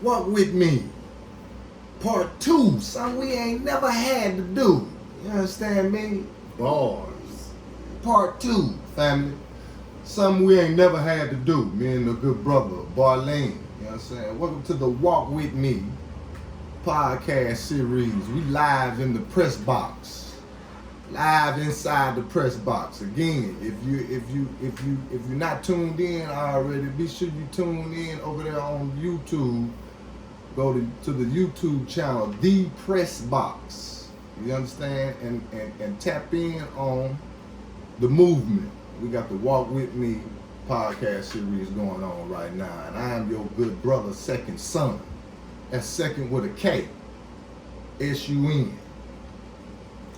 Walk with me. Part 2, something we ain't never had to do. You understand me? Bars. Part 2, family. Something we ain't never had to do. Me and the good brother, Barlene. You know what I'm saying? Welcome to the Walk With Me podcast series. We live in the press box. Live inside the press box. Again, if you're not tuned in already, be sure you tune in over there on YouTube. Go to the YouTube channel, The Press Box. You understand? And tap in on the movement. We got the Walk With Me podcast series going on right now. And I am your good brother, Second Son. That's second with a K. S-U-N.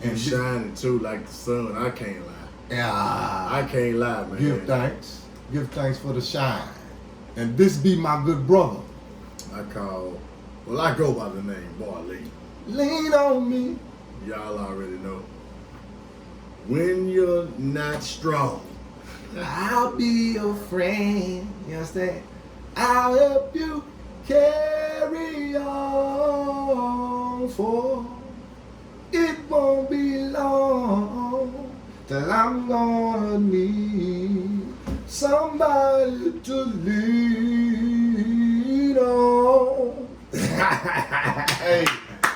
And shining too like the sun. I can't lie. Yeah. I can't lie, man. Give thanks. Give thanks for the shine. And this be my good brother. I go by the name Barlene. Lean on me. Y'all already know. When you're not strong, I'll be your friend. You understand? I'll help you carry on, for it won't be long till I'm gonna need somebody to lean on. hey,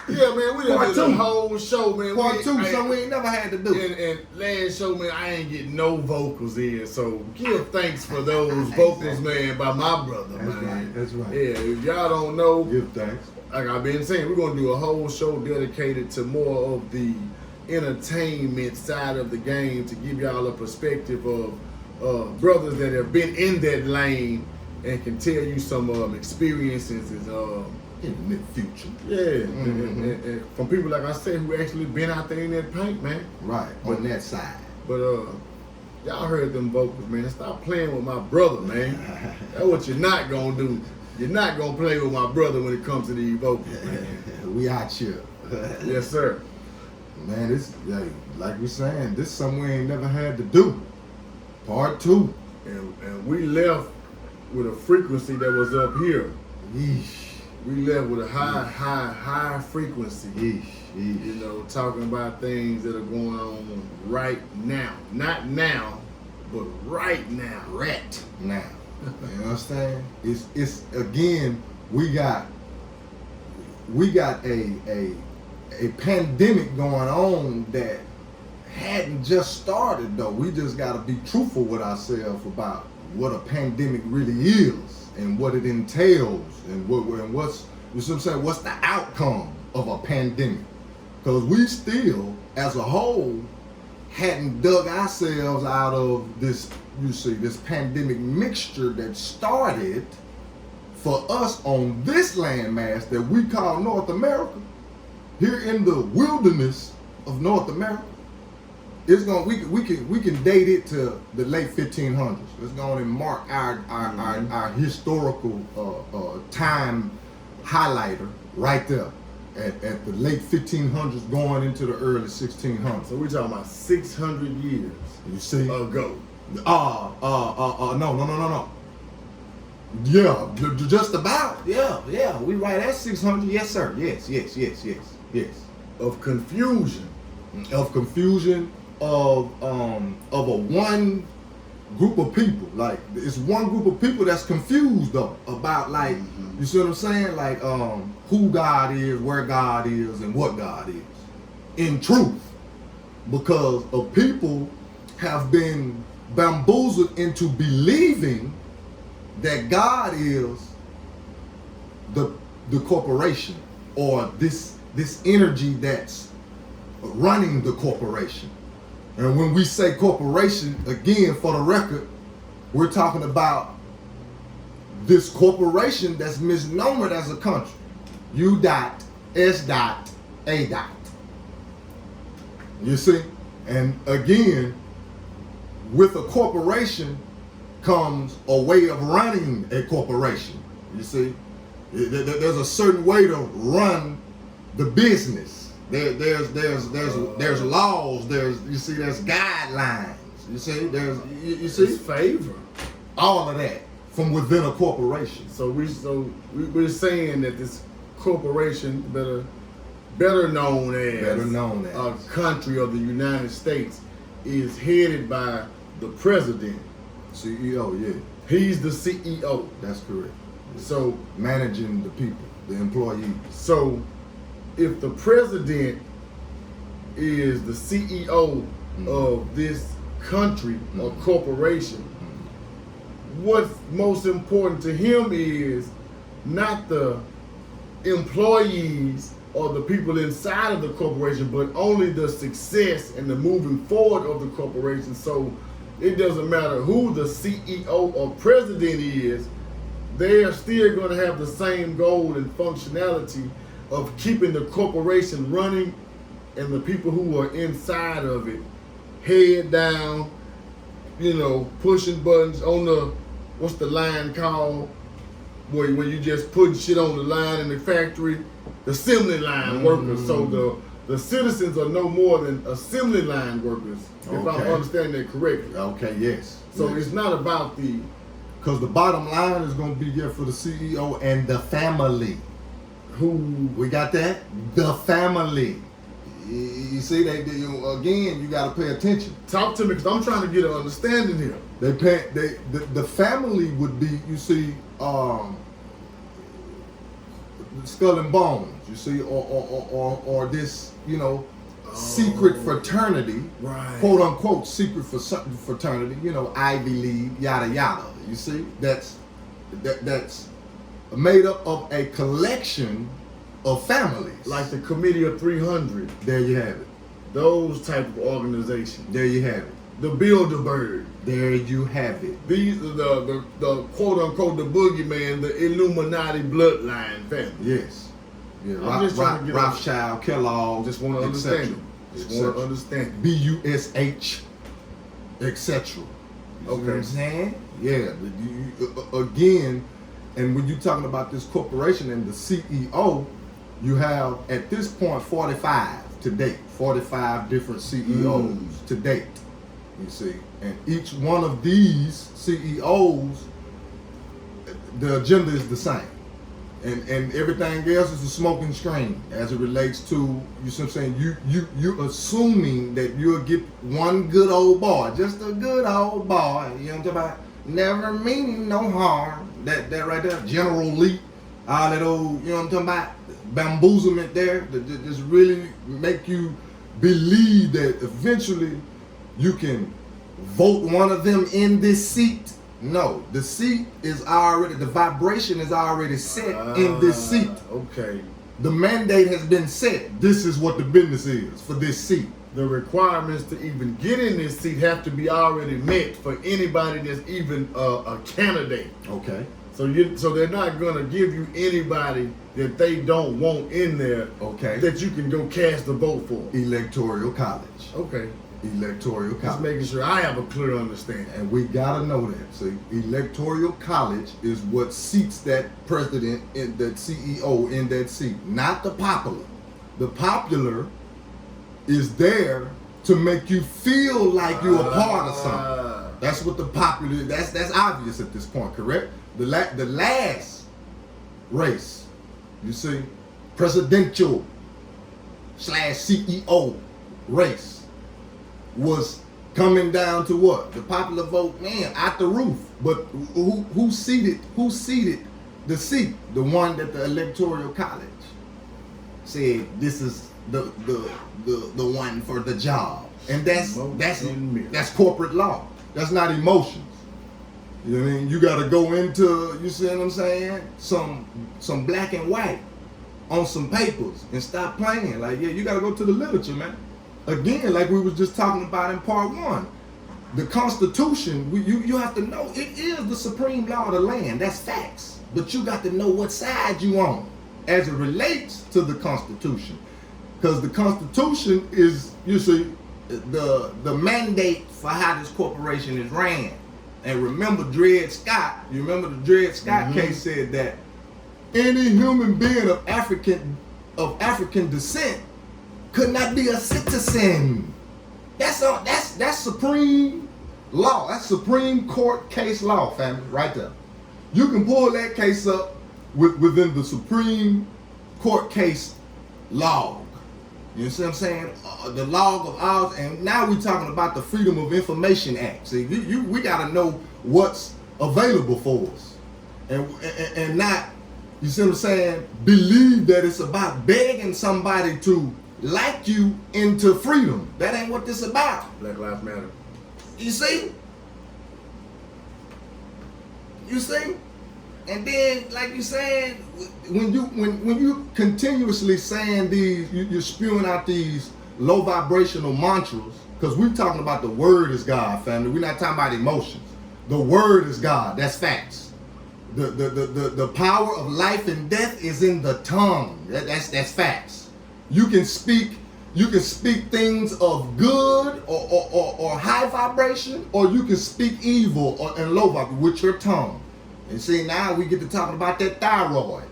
yeah, man, we done did the whole show, man. Part 2, something we ain't never had to do. And last show, man, I ain't getting no vocals in, so give thanks for those vocals, man, by my brother, man. That's right. Yeah, if y'all don't know, Give thanks. like I've been saying, we're gonna do a whole show dedicated to more of the entertainment side of the game to give y'all a perspective of brothers that have been in that lane and can tell you some experiences and In the future. yeah, and from people like I said who actually been out there in that paint, man. Right, on that side. But y'all heard them vocals, man. Stop playing with my brother, man. That's what you're not gonna do. You're not gonna play with my brother when it comes to these vocals, man. We out here. Yes, sir. Man, this, like we saying, this is something we ain't never had to do. Part 2. And we left with a frequency that was up here. Yeesh. We left with a high frequency. Yeesh. Yeesh. You know, talking about things that are going on right now. Not now, but right now. Rat now. You understand? It's again, we got a pandemic going on that hadn't just started though. We just gotta be truthful with ourselves about what a pandemic really is and what it entails and what's, you see what I'm saying, what's the outcome of a pandemic. Because we still, as a whole, hadn't dug ourselves out of this, you see, this pandemic mixture that started for us on this landmass that we call North America, here in the wilderness of North America. It's going we can date it to the late 1500s. It's going to mark our historical time highlighter right there at the late 1500s going into the early 1600s. So we're talking about 600 years You see? ago. No. Yeah, just about. Yeah. We right at 600. Yes, sir. Yes. Of confusion. Of confusion, of a one group of people. Like, it's one group of people that's confused though about, like, you see what I'm saying? Like, who God is, where God is, and what God is. In truth. Because of people have been bamboozled into believing that God is the corporation, or this energy that's running the corporation. And when we say corporation, again, for the record, we're talking about this corporation that's misnomered as a country. U.S.A. You see? And again, with a corporation comes a way of running a corporation. You see? There's a certain way to run the business. There's laws. There's guidelines. You see? You see? It's favor. All of that from within a corporation. So we're saying that this corporation, better known as a country of the United States, is headed by the president. CEO, yeah, He's the CEO. that's correct. So Managing the people, the employees. So if the president is the CEO of this country or corporation, what's most important to him is not the employees or the people inside of the corporation, but only the success and the moving forward of the corporation. So it doesn't matter who the CEO or president is, they are still going to have the same goal and functionality of keeping the corporation running and the people who are inside of it head down, pushing buttons on the, what's the line called, where you just putting shit on the line in the factory, the assembly line workers. So the citizens are no more than assembly line workers, if I'm understanding that correctly. Okay, yes. So yes. it's not about the... Because the bottom line is going to be there for the CEO and the family. Who... We got that? The family. You see, again, you got to pay attention. Talk to me, because I'm trying to get an understanding here. The family would be, you see, Skull and Bones, you see, or this, secret fraternity, right, quote unquote secret fraternity, Ivy League, yada yada. You see, that's made up of a collection of families, like the Committee of 300. There you have it. Those type of organizations. There you have it. The Bilderberg. There you have it. These are the quote unquote the boogeyman, the Illuminati bloodline family. Yes. Yeah. I'm just trying to get Rothschild, Kellogg. Just want to understand it. Just want to understand. BUSH, etc. You okay. Know what I'm saying? Yeah. Again, and when you're talking about this corporation and the CEO, you have at this point 45 to date, 45 different CEOs to date. You see, and each one of these CEOs, the agenda is the same, and everything else is a smoking screen as it relates to, you see what I'm saying, you assuming that you'll get one good old boy, just a good old boy, you know what I'm talking about, never meaning no harm, that right there, General Lee, all that old, you know what I'm talking about, bamboozlement there, that just really make you believe that eventually you can vote one of them in this seat. No, the seat is already, the vibration is already set in this seat. Okay. The mandate has been set. This is what the business is for this seat. The requirements to even get in this seat have to be already met for anybody that's even a candidate. Okay. So they're not gonna give you anybody that they don't want in there. Okay. That you can go cast a vote for. Electoral college. Okay. Electoral college. Just making sure I have a clear understanding. And we gotta know that. So electoral college is what seats that president and that CEO in that seat, not the popular. The popular is there to make you feel like you're a part of something. That's what the popular. That's obvious at this point, correct? The last race, you see, presidential / CEO race was coming down to what? The popular vote, man, out the roof. But who seated the seat? The one that the electoral college said this is the one for the job. And that's corporate law. That's not emotions. You know what I mean? You gotta go into, you see what I'm saying? Some black and white on some papers and stop playing. Like, yeah, you gotta go to the literature, man. Again, like we was just talking about in part one, the Constitution, you have to know it is the supreme law of the land. That's facts. But you got to know what side you on as it relates to the Constitution. Because the Constitution is, you see, the mandate for how this corporation is ran. And remember Dred Scott, you remember the Dred Scott case said that any human being of African descent could not be a citizen. That's supreme law. That's Supreme Court case law, family, right there. You can pull that case up within the Supreme Court case log. You see what I'm saying? The log of ours, and now we're talking about the Freedom of Information Act. See, we got to know what's available for us, and not, you see what I'm saying, believe that it's about begging somebody to like you into freedom. That ain't what this about. Black Lives Matter. You see? You see? And then, like you said, when you continuously saying these, you're spewing out these low vibrational mantras, because we're talking about the word is God, family. We're not talking about emotions. The word is God. That's facts. The power of life and death is in the tongue. That's facts. You can speak things of good or high vibration, or you can speak evil and low vibration with your tongue. And see, now we get to talking about that thyroid.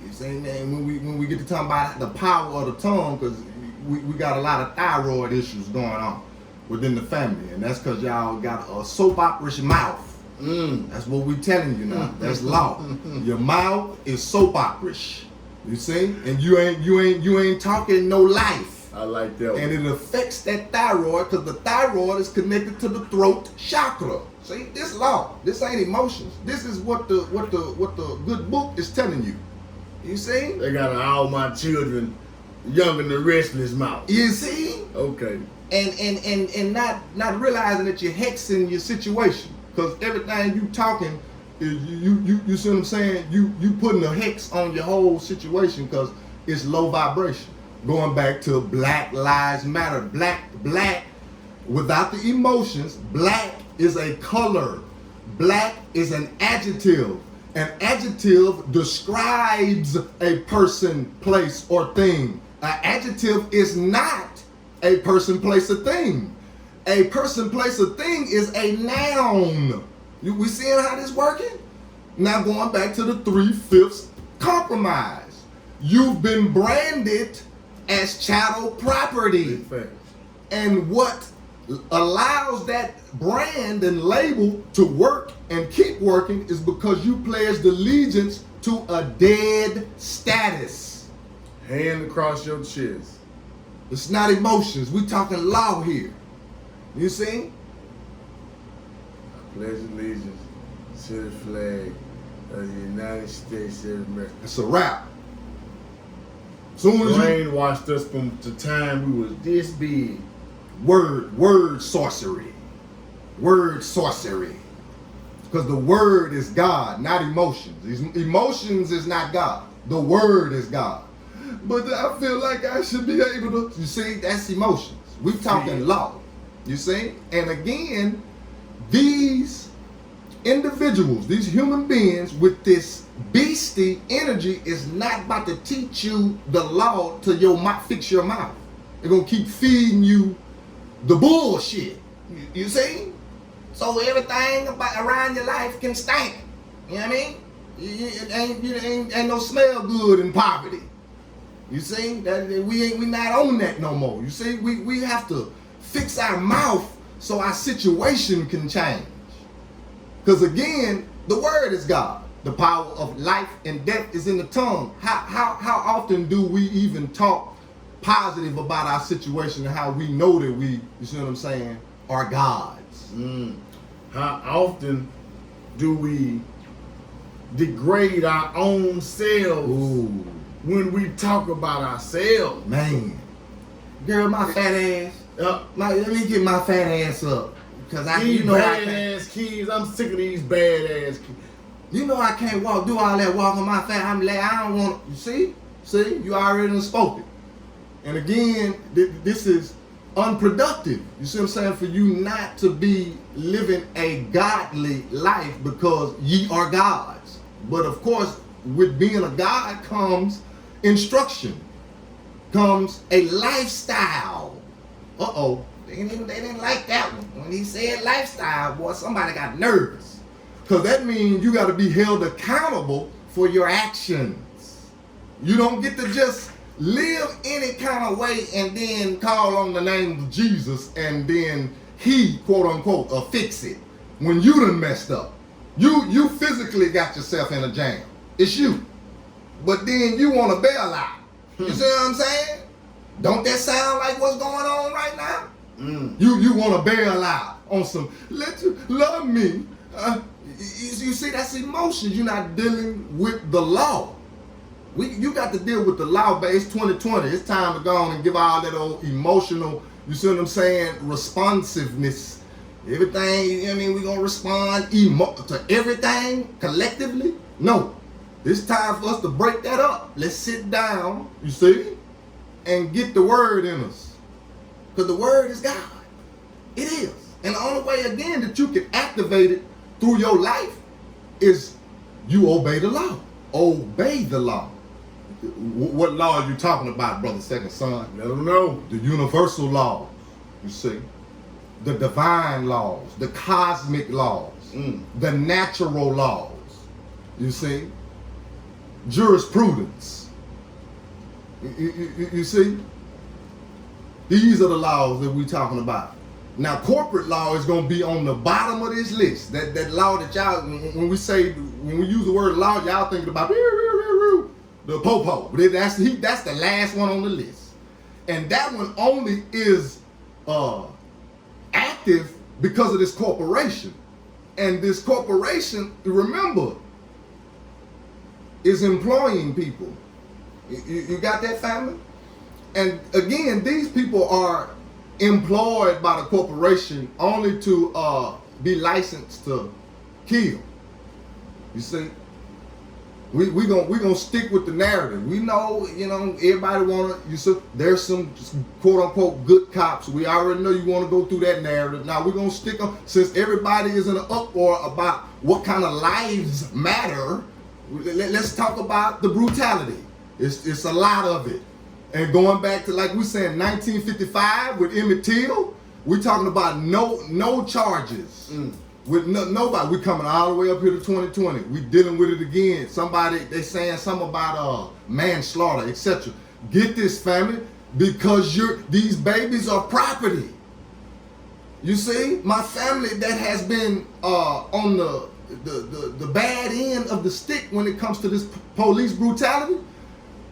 You see, man, when we get to talking about the power of the tongue, because we got a lot of thyroid issues going on within the family, and that's because y'all got a soap opera-ish mouth. That's what we telling you now. That's law. Your mouth is soap opera-ish. You see, and you ain't talking no life. I like that one. And it affects that thyroid, because the thyroid is connected to the throat chakra. See, this law. This ain't emotions. This is what the good book is telling you. You see? They got all my children young in the restless mouth. You see? Okay. And not realizing that you're hexing your situation, because everything you talking is you see what I'm saying? You putting a hex on your whole situation, because it's low vibration. Going back to Black Lives Matter. Black without the emotions. Black is a color. Black is an adjective. An adjective describes a person, place, or thing. An adjective is not a person, place, or thing. A person, place, or thing is a noun. We seeing how this working? Now going back to the 3/5 compromise. You've been branded as chattel property. And what allows that brand and label to work and keep working is because you pledged allegiance to a dead status. Hand across your chest. It's not emotions. We talking law here. You see? I pledge allegiance to the flag of the United States of America. It's a wrap. Soon as brainwashed us from the time we was this big. Word sorcery. Word sorcery. Because the word is God, not emotions. Emotions is not God. The word is God. But I feel like I should be able to, you see, that's emotions. We talking law. You see? And again, these individuals, these human beings with this beastie energy is not about to teach you the law to your mouth, fix your mouth. They're going to keep feeding you the bullshit. You see? So everything around your life can stink. You know what I mean? Ain't no smell good in poverty. You see? We not on that no more. You see? We have to fix our mouth so our situation can change. Because again, the word is God. The power of life and death is in the tongue. How often do we even talk positive about our situation and how we know that we, you see what I'm saying, are gods? How often do we degrade our own selves when we talk about ourselves? Man, girl, my fat ass. Let me get my fat ass up. Cause badass kids, I'm sick of these badass kids. You know I can't do all that walking my fat. I don't want. You see, you already done spoke it. And again, this is unproductive. You see what I'm saying? For you not to be living a godly life because ye are gods. But of course, with being a god comes instruction, comes a lifestyle. They didn't like that one. When he said lifestyle, boy, somebody got nervous. Because that means you got to be held accountable for your actions. You don't get to just live any kind of way and then call on the name of Jesus and then he, quote unquote, fix it when you done messed up. You physically got yourself in a jam. It's you. But then you want to bail out. You see what I'm saying? Don't that sound like what's going on right now? You want to bail out on some, let you love me. You see, that's emotions. You're not dealing with the law. You got to deal with the law, but it's 2020. It's time to go on and give all that old emotional, you see what I'm saying, responsiveness. Everything, you know what I mean, we're going to respond to everything collectively. No. It's time for us to break that up. Let's sit down, you see, and get the word in us. Because the word is God. It is. And the only way, again, that you can activate it through your life is you obey the law. Obey the law. What law are you talking about, brother, second son? Let them know. The universal laws, you see. The divine laws, the cosmic laws, the natural laws, you see. Jurisprudence. You see? These are the laws that we're talking about. Now, corporate law is going to be on the bottom of this list. That law that y'all, when we use the word law, y'all thinking about the popo. But that's the last one on the list. And that one only is active because of this corporation. And this corporation, remember, is employing people. You got that, family? And again, these people are employed by the corporation only to be licensed to kill. You see? We gonna stick with the narrative. We know, everybody there's some quote unquote good cops. We already know you want to go through that narrative. Now we're gonna stick on, since everybody is in an uproar about what kind of lives matter. Let's talk about the brutality. It's a lot of it. And going back to, like we said, 1955 with Emmett Till, we're talking about no charges. With nobody. We're coming all the way up here to 2020. We dealing with it again. They saying something about manslaughter, etc. Get this, family, because these babies are property. You see, my family that has been on the bad end of the stick when it comes to this police brutality,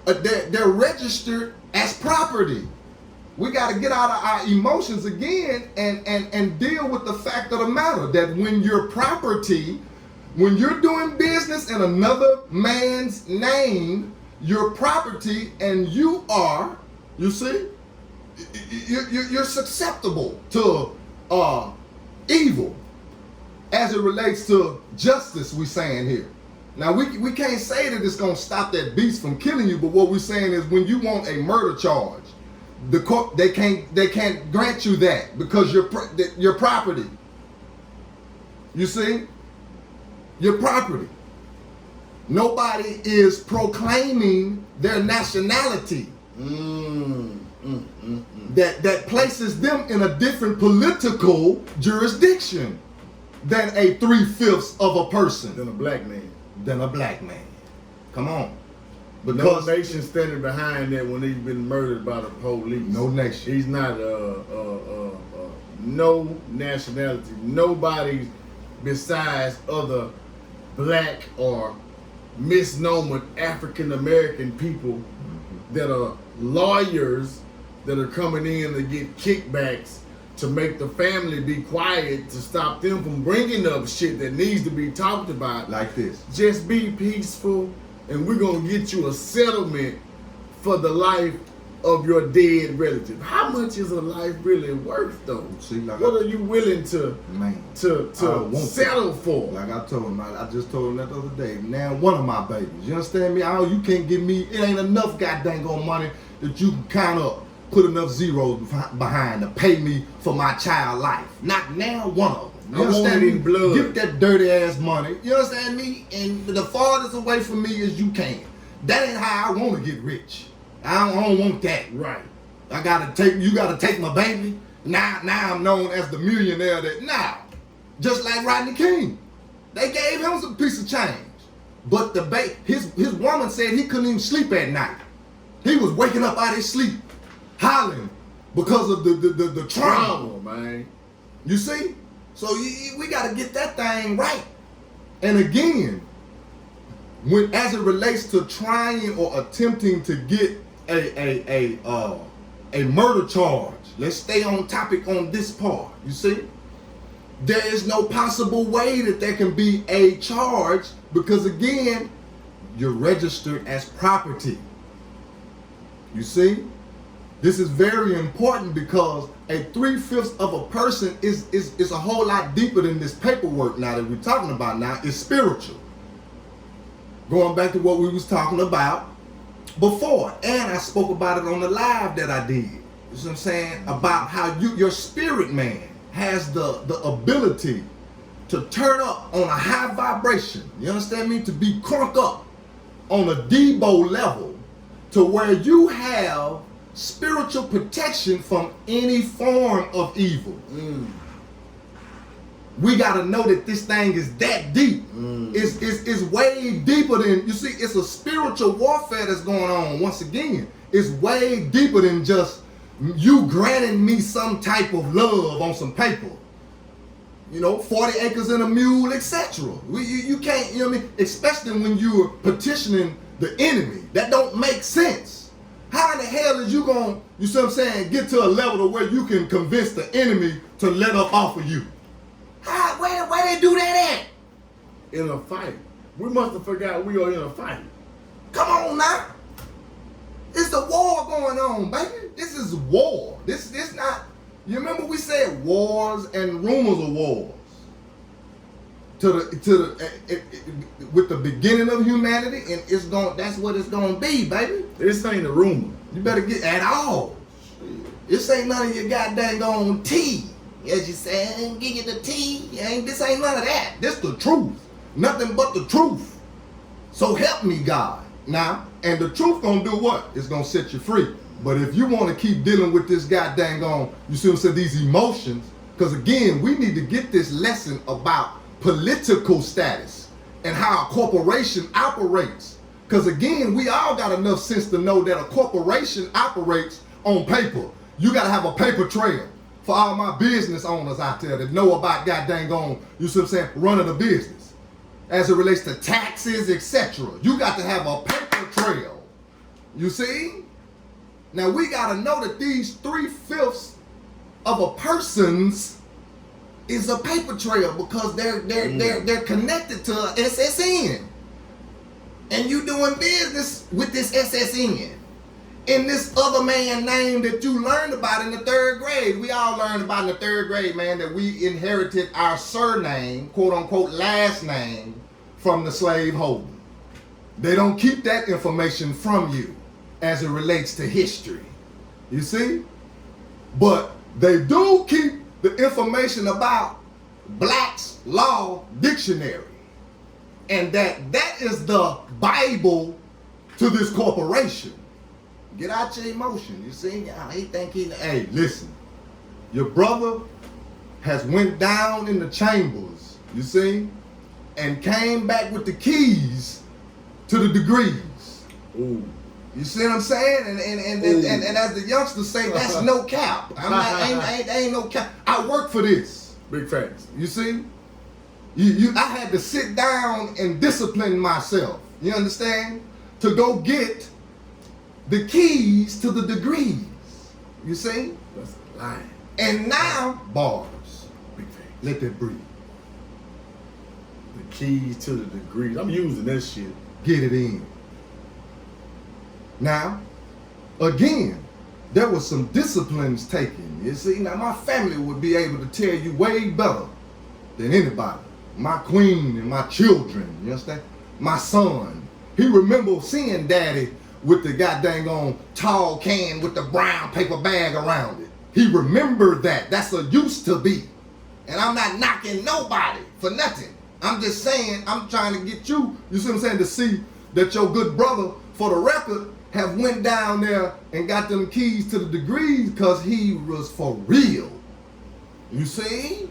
they're registered as property. We got to get out of our emotions again and deal with the fact of the matter that when you're property, when you're doing business in another man's name, you're property, and you are, you see, you're susceptible to evil as it relates to justice, we saying here. Now, we can't say that it's going to stop that beast from killing you, but what we're saying is when you want a murder charge, the court, they can't grant you that because you're property. You see? Your property. Nobody is proclaiming their nationality. That places them in a different political jurisdiction than a 3/5 of a person. Than a black man. Come on. Because no nation standing behind that when he's been murdered by the police. No nation. He's not no nationality. Nobody besides other black or misnomer African American people that are lawyers that are coming in to get kickbacks to make the family be quiet, to stop them from bringing up shit that needs to be talked about. Like this. Just be peaceful, and we're going to get you a settlement for the life of your dead relative. How much is a life really worth, though? See, like what are you willing to settle for? Like I told him, I just told him that the other day. Now, one of my babies, you understand me? You can't give me, it ain't enough goddamn money that you can kind of put enough zeros behind to pay me for my child life. Not now, one of them. You understand me? Blood. Get that dirty ass money. You understand me? And the farthest away from me as you can. That ain't how I want to get rich. I don't want that. Right. You gotta take my baby. Now I'm known as the millionaire just like Rodney King. They gave him some piece of change. But his woman said he couldn't even sleep at night. He was waking up out of his sleep, hollering because of the trauma, man. You see? So we gotta get that thing right. And again, when as it relates to trying or attempting to get a murder charge, let's stay on topic on this part. You see, there is no possible way that there can be a charge because again, you're registered as property. You see, this is very important because a 3/5 of a person is a whole lot deeper than this paperwork now that we're talking about now. It's spiritual. Going back to what we was talking about before, and I spoke about it on the live that I did. You see what I'm saying? About how your spirit man has the ability to turn up on a high vibration. You understand me? To be crunk up on a Debo level to where you have spiritual protection from any form of evil. We got to know that this thing is that deep. It's way deeper than, you see, it's a spiritual warfare that's going on. Once again, it's way deeper than just you granting me some type of love on some paper. 40 acres and a mule, etc. You can't, you know what I mean? Especially when you're petitioning the enemy. That don't make sense. How in the hell is you going, you see what I'm saying, get to a level to where you can convince the enemy to let up off of you? Where they do that at? In a fight. We must have forgot we are in a fight. Come on now. It's a war going on, baby. This is war. This not, you remember we said wars and rumors of wars. With the beginning of humanity, and that's what it's gonna be, baby. This ain't a rumor. You better get at all. This ain't none of your goddamn on tea. As you said, give you the tea. This ain't none of that. This the truth. Nothing but the truth. So help me, God. Now, and the truth gonna do what? It's gonna set you free. But if you want to keep dealing with this goddamn you see what I'm saying, these emotions, because again, we need to get this lesson about political status and how a corporation operates. Because again, we all got enough sense to know that a corporation operates on paper. You got to have a paper trail for all my business owners out there that know about goddamn you see what I'm saying, running a business. As it relates to taxes, etc. You got to have a paper trail. You see? Now we got to know that these 3/5 of a person's is a paper trail because they're connected to a SSN. And you doing business with this SSN. In this other man name that you learned about in the 3rd grade. We all learned about in the 3rd grade, man, that we inherited our surname, quote unquote, last name from the slave holder. They don't keep that information from you as it relates to history. You see? But they do keep the information about Black's Law Dictionary. And that is the Bible to this corporation. Get out your emotion. You see? Hey, listen. Your brother has went down in the chambers, you see, and came back with the keys to the degrees. Ooh. You see what I'm saying? And as the youngsters say, that's no cap. Ain't no cap. I work for this. Big facts. You see? I had to sit down and discipline myself. You understand? To go get the keys to the degrees. You see? That's a lie. And now, bars. Big facts. Let that breathe. The keys to the degrees. I'm using that shit. Get it in. Now, again, there was some disciplines taken. You see, now my family would be able to tell you way better than anybody. My queen and my children, you understand? My son, he remember seeing daddy with the goddamn tall can with the brown paper bag around it. He remembered that. That's a used to be. And I'm not knocking nobody for nothing. I'm just saying, I'm trying to get you see what I'm saying, to see that your good brother, for the record, have went down there and got them keys to the degrees because he was for real. You see?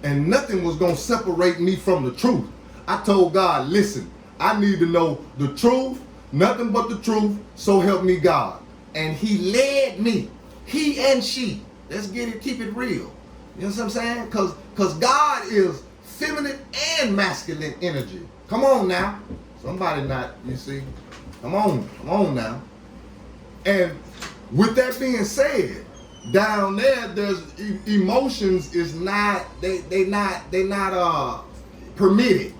And nothing was going to separate me from the truth. I told God, listen, I need to know the truth, nothing but the truth, so help me God. And he led me, he and she. Let's get it, keep it real. You know what I'm saying? Because God is feminine and masculine energy. Come on now. Somebody not, you see. Come on now. And with that being said, down there, there's emotions is not they not permitted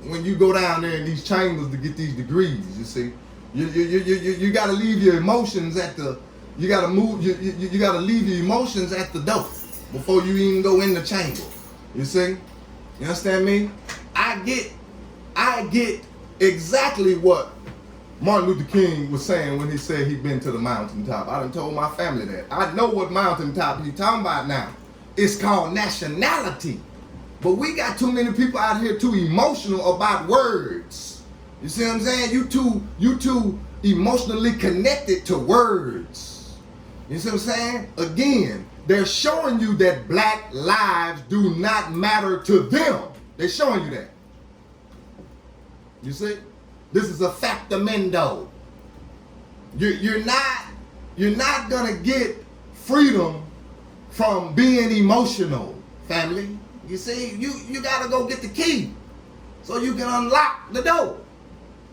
when you go down there in these chambers to get these degrees. You see, you got to leave your emotions at the. You got to move. You got to leave your emotions at the door before you even go in the chamber. You see, you understand me? I get exactly what Martin Luther King was saying when he said he'd been to the mountaintop. I done told my family that. I know what mountaintop he's talking about now. It's called nationality. But we got too many people out here too emotional about words. You see what I'm saying? You too emotionally connected to words. You see what I'm saying? Again, they're showing you that black lives do not matter to them. They're showing you that. You see? This is a factamento. You're not gonna get freedom from being emotional, family. You see, you gotta go get the key so you can unlock the door.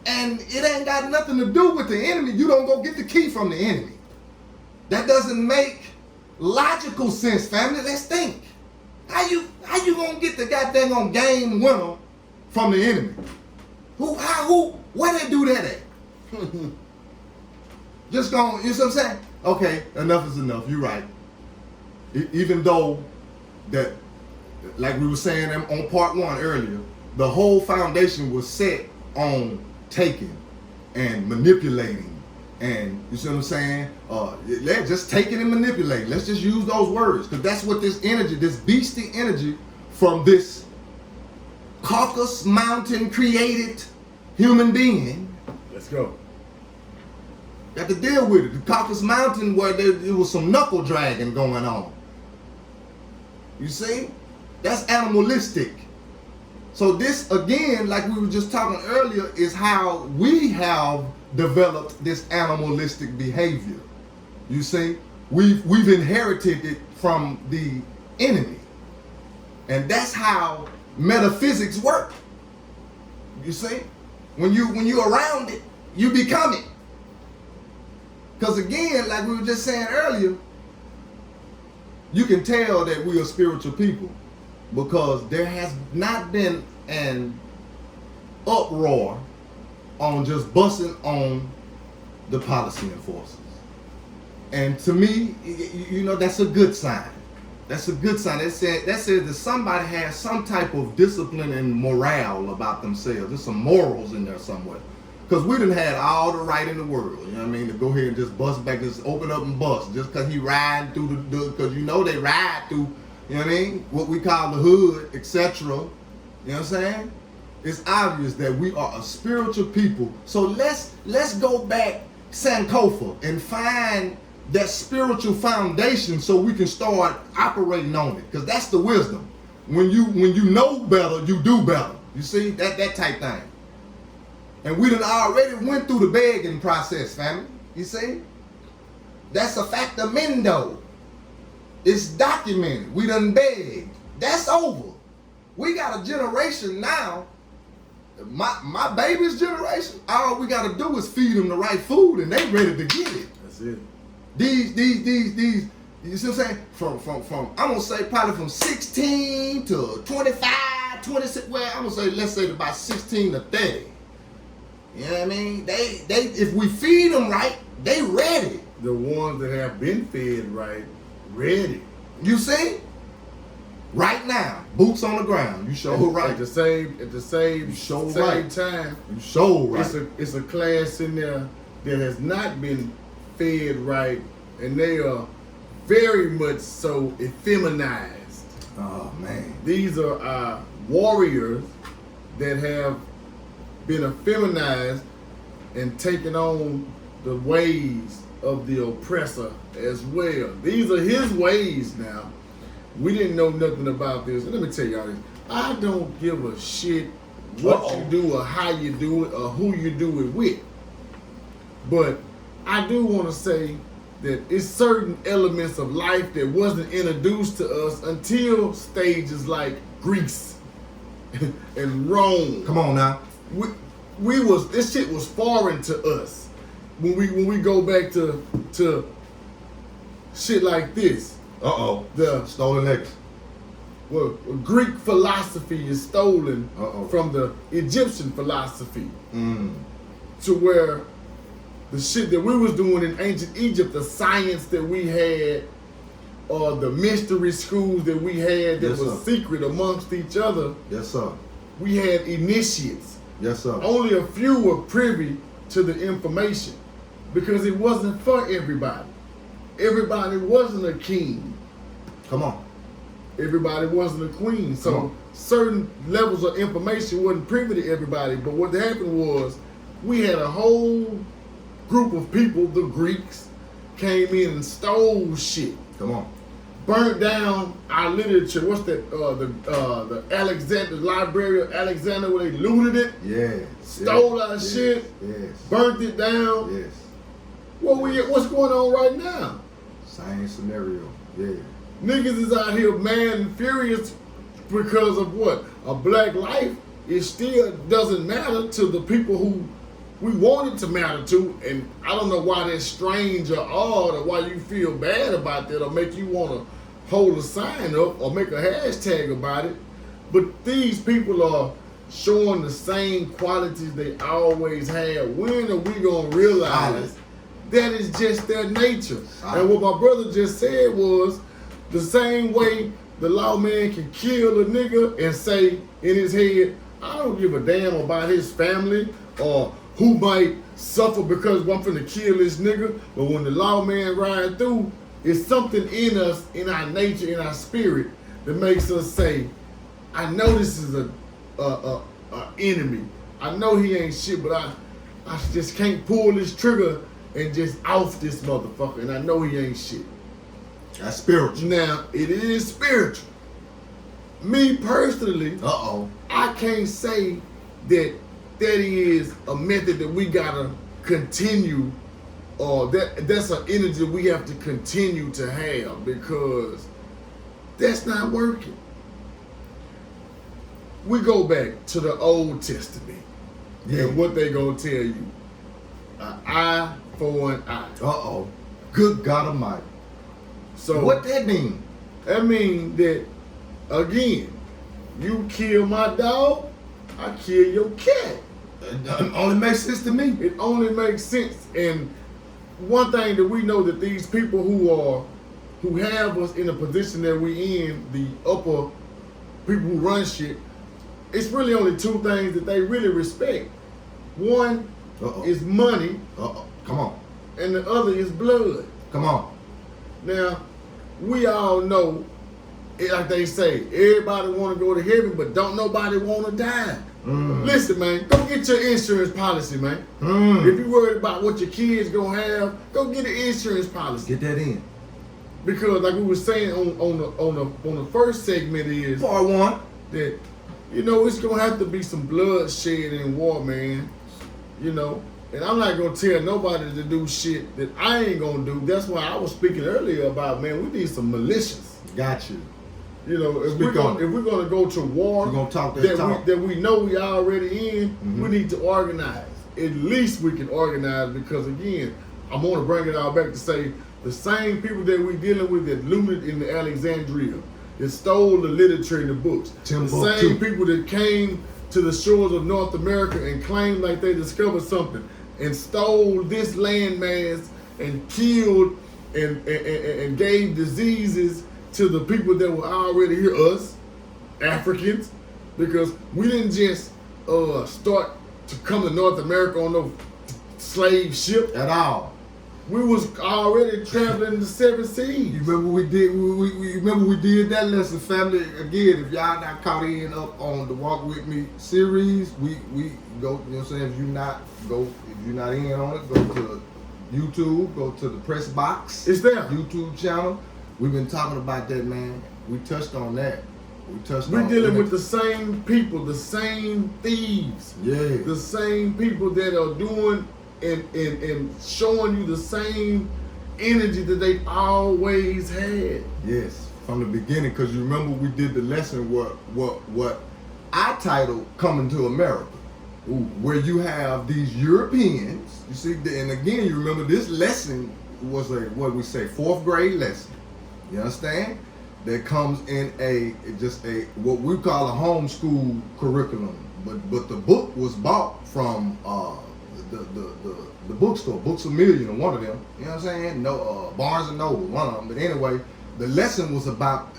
And it ain't got nothing to do with the enemy. You don't go get the key from the enemy. That doesn't make logical sense, family. Let's think. How you gonna get the goddamn game winner from the enemy? Where they do that at? Just going, you know what I'm saying? Okay, enough is enough. You're right. Even though that, like we were saying on part one earlier, the whole foundation was set on taking and manipulating, and you see what I'm saying? Let's just taking and manipulating. Let's just use those words, because that's what this energy, this beastie energy from this Caucasus Mountain created human being. Let's go. Got to deal with it. The Caucasus Mountain where there was some knuckle dragging going on. You see? That's animalistic. So this, again, like we were just talking earlier, is how we have developed this animalistic behavior. You see? We've inherited it from the enemy. And that's how metaphysics work. You see? When you're around it, you become it. Because again, like we were just saying earlier, you can tell that we are spiritual people because there has not been an uproar on just busting on the policy enforcers. And to me, you know, that's a good sign. That's a good sign. That says that somebody has some type of discipline and morale about themselves. There's some morals in there somewhere. Because we done had all the right in the world, you know what I mean, to go ahead and just bust back, just open up and bust, just because he riding through because you know they ride through, you know what I mean, what we call the hood, etc. You know what I'm saying? It's obvious that we are a spiritual people. So let's go back Sankofa and find that spiritual foundation so we can start operating on it. Because that's the wisdom. When you know better, you do better. You see, that type thing. And we done already went through the begging process, family. You see? That's a factamento. It's documented. We done begged. That's over. We got a generation now, my baby's generation, all we got to do is feed them the right food and they ready to get it. That's it. These, you see what I'm saying? From I'm going to say probably from 16 to 25, 26, well, I'm going to say, let's say about 16 to 30. You know what I mean? They if we feed them right, they ready. The ones that have been fed right, ready. You see? Right now, boots on the ground. You show right. At the same you show right. time. You show right. It's a class in there that has not been fed right, and they are very much so effeminized. Oh man. These are warriors that have been effeminized and taken on the ways of the oppressor as well. These are his ways now. We didn't know nothing about this. And let me tell y'all this. I don't give a shit what you do or how you do it or who you do it with. But I do want to say that it's certain elements of life that wasn't introduced to us until stages like Greece and Rome. Come on now. This shit was foreign to us when we go back to shit like this. The stolen legacy. Well, Greek philosophy is stolen from the Egyptian philosophy to where the shit that we was doing in ancient Egypt, the science that we had, or the mystery schools that we had that was secret amongst each other. Yes, sir. We had initiates. Yes, sir. Only a few were privy to the information because it wasn't for everybody. Everybody wasn't a king. Come on. Everybody wasn't a queen. So certain levels of information wasn't privy to everybody. But what happened was we had a whole group of people, the Greeks, came in and stole shit. Come on. Burnt down our literature. What's that? The Alexander Library of Alexander, where they looted it. Yes. Stole our shit. Yes. Burnt it down. Yes. What's going on right now? Same scenario. Yeah. Niggas is out here mad and furious because of what? A black life. It still doesn't matter to the people who we want it to matter to, and I don't know why that's strange or odd or why you feel bad about that or make you want to hold a sign up or make a hashtag about it. But these people are showing the same qualities they always had. When are we going to realize that is just their nature? And what my brother just said was the same way the lawman can kill a nigga and say in his head, I don't give a damn about his family or who might suffer because I'm finna kill this nigga. But when the lawman ride through, it's something in us, in our nature, in our spirit, that makes us say, I know this is a enemy. I know he ain't shit, but I just can't pull this trigger and just off this motherfucker. And I know he ain't shit. That's spiritual. Now, it is spiritual. Me personally, I can't say that is a method that we gotta continue, or that's an energy we have to continue to have, because that's not working. We go back to the Old Testament and what they gonna tell you: an eye for an eye. Good God Almighty. So what that mean? That mean that again, you kill my dog, I kill your cat. It only makes sense to me. It only makes sense. And one thing that we know, that these people who have us in a position that we in, the upper people who run shit, it's really only two things that they really respect. One is money. Come on. And the other is blood. Come on. Now, we all know, like they say, everybody want to go to heaven, but don't nobody want to die. Listen, man, go get your insurance policy, man. If you're worried about what your kids gonna have, go get an insurance policy. Get that in. Because like we were saying on the first segment is part one, that it's gonna have to be some bloodshed in war, man. And I'm not gonna tell nobody to do shit that I ain't gonna do. That's why I was speaking earlier about, man, we need some militias. Got you. If we're gonna go to war, we're gonna talk that we know we already in, we need to organize. At least we can organize, because again, I'm gonna bring it all back to say the same people that we dealing with that looted in the Alexandria, that stole the literature and the books, the same people that came to the shores of North America and claimed like they discovered something and stole this landmass and killed and gave diseases to the people that were already here, us, Africans, because we didn't just start to come to North America on no slave ship at all. We was already traveling the 7 seas. You remember we did that lesson, family. Again, if y'all not caught in up on the Walk With Me series, we go, you know what I'm saying, if you're not in on it, go to YouTube, go to the Press Box. It's there. YouTube channel. We've been talking about that, man. We touched on that. We're dealing with the same people, the same thieves. Yeah. The same people that are doing and showing you the same energy that they always had. Yes, from the beginning, because you remember we did the lesson what I titled Coming to America, where you have these Europeans. You see, and again, you remember this lesson was a, what we say, 4th grade lesson. You understand? That comes in just a what we call a homeschool curriculum. But the book was bought from the bookstore, Books A Million, one of them. You know what I'm saying? No, Barnes and Noble, one of them. But anyway, the lesson was about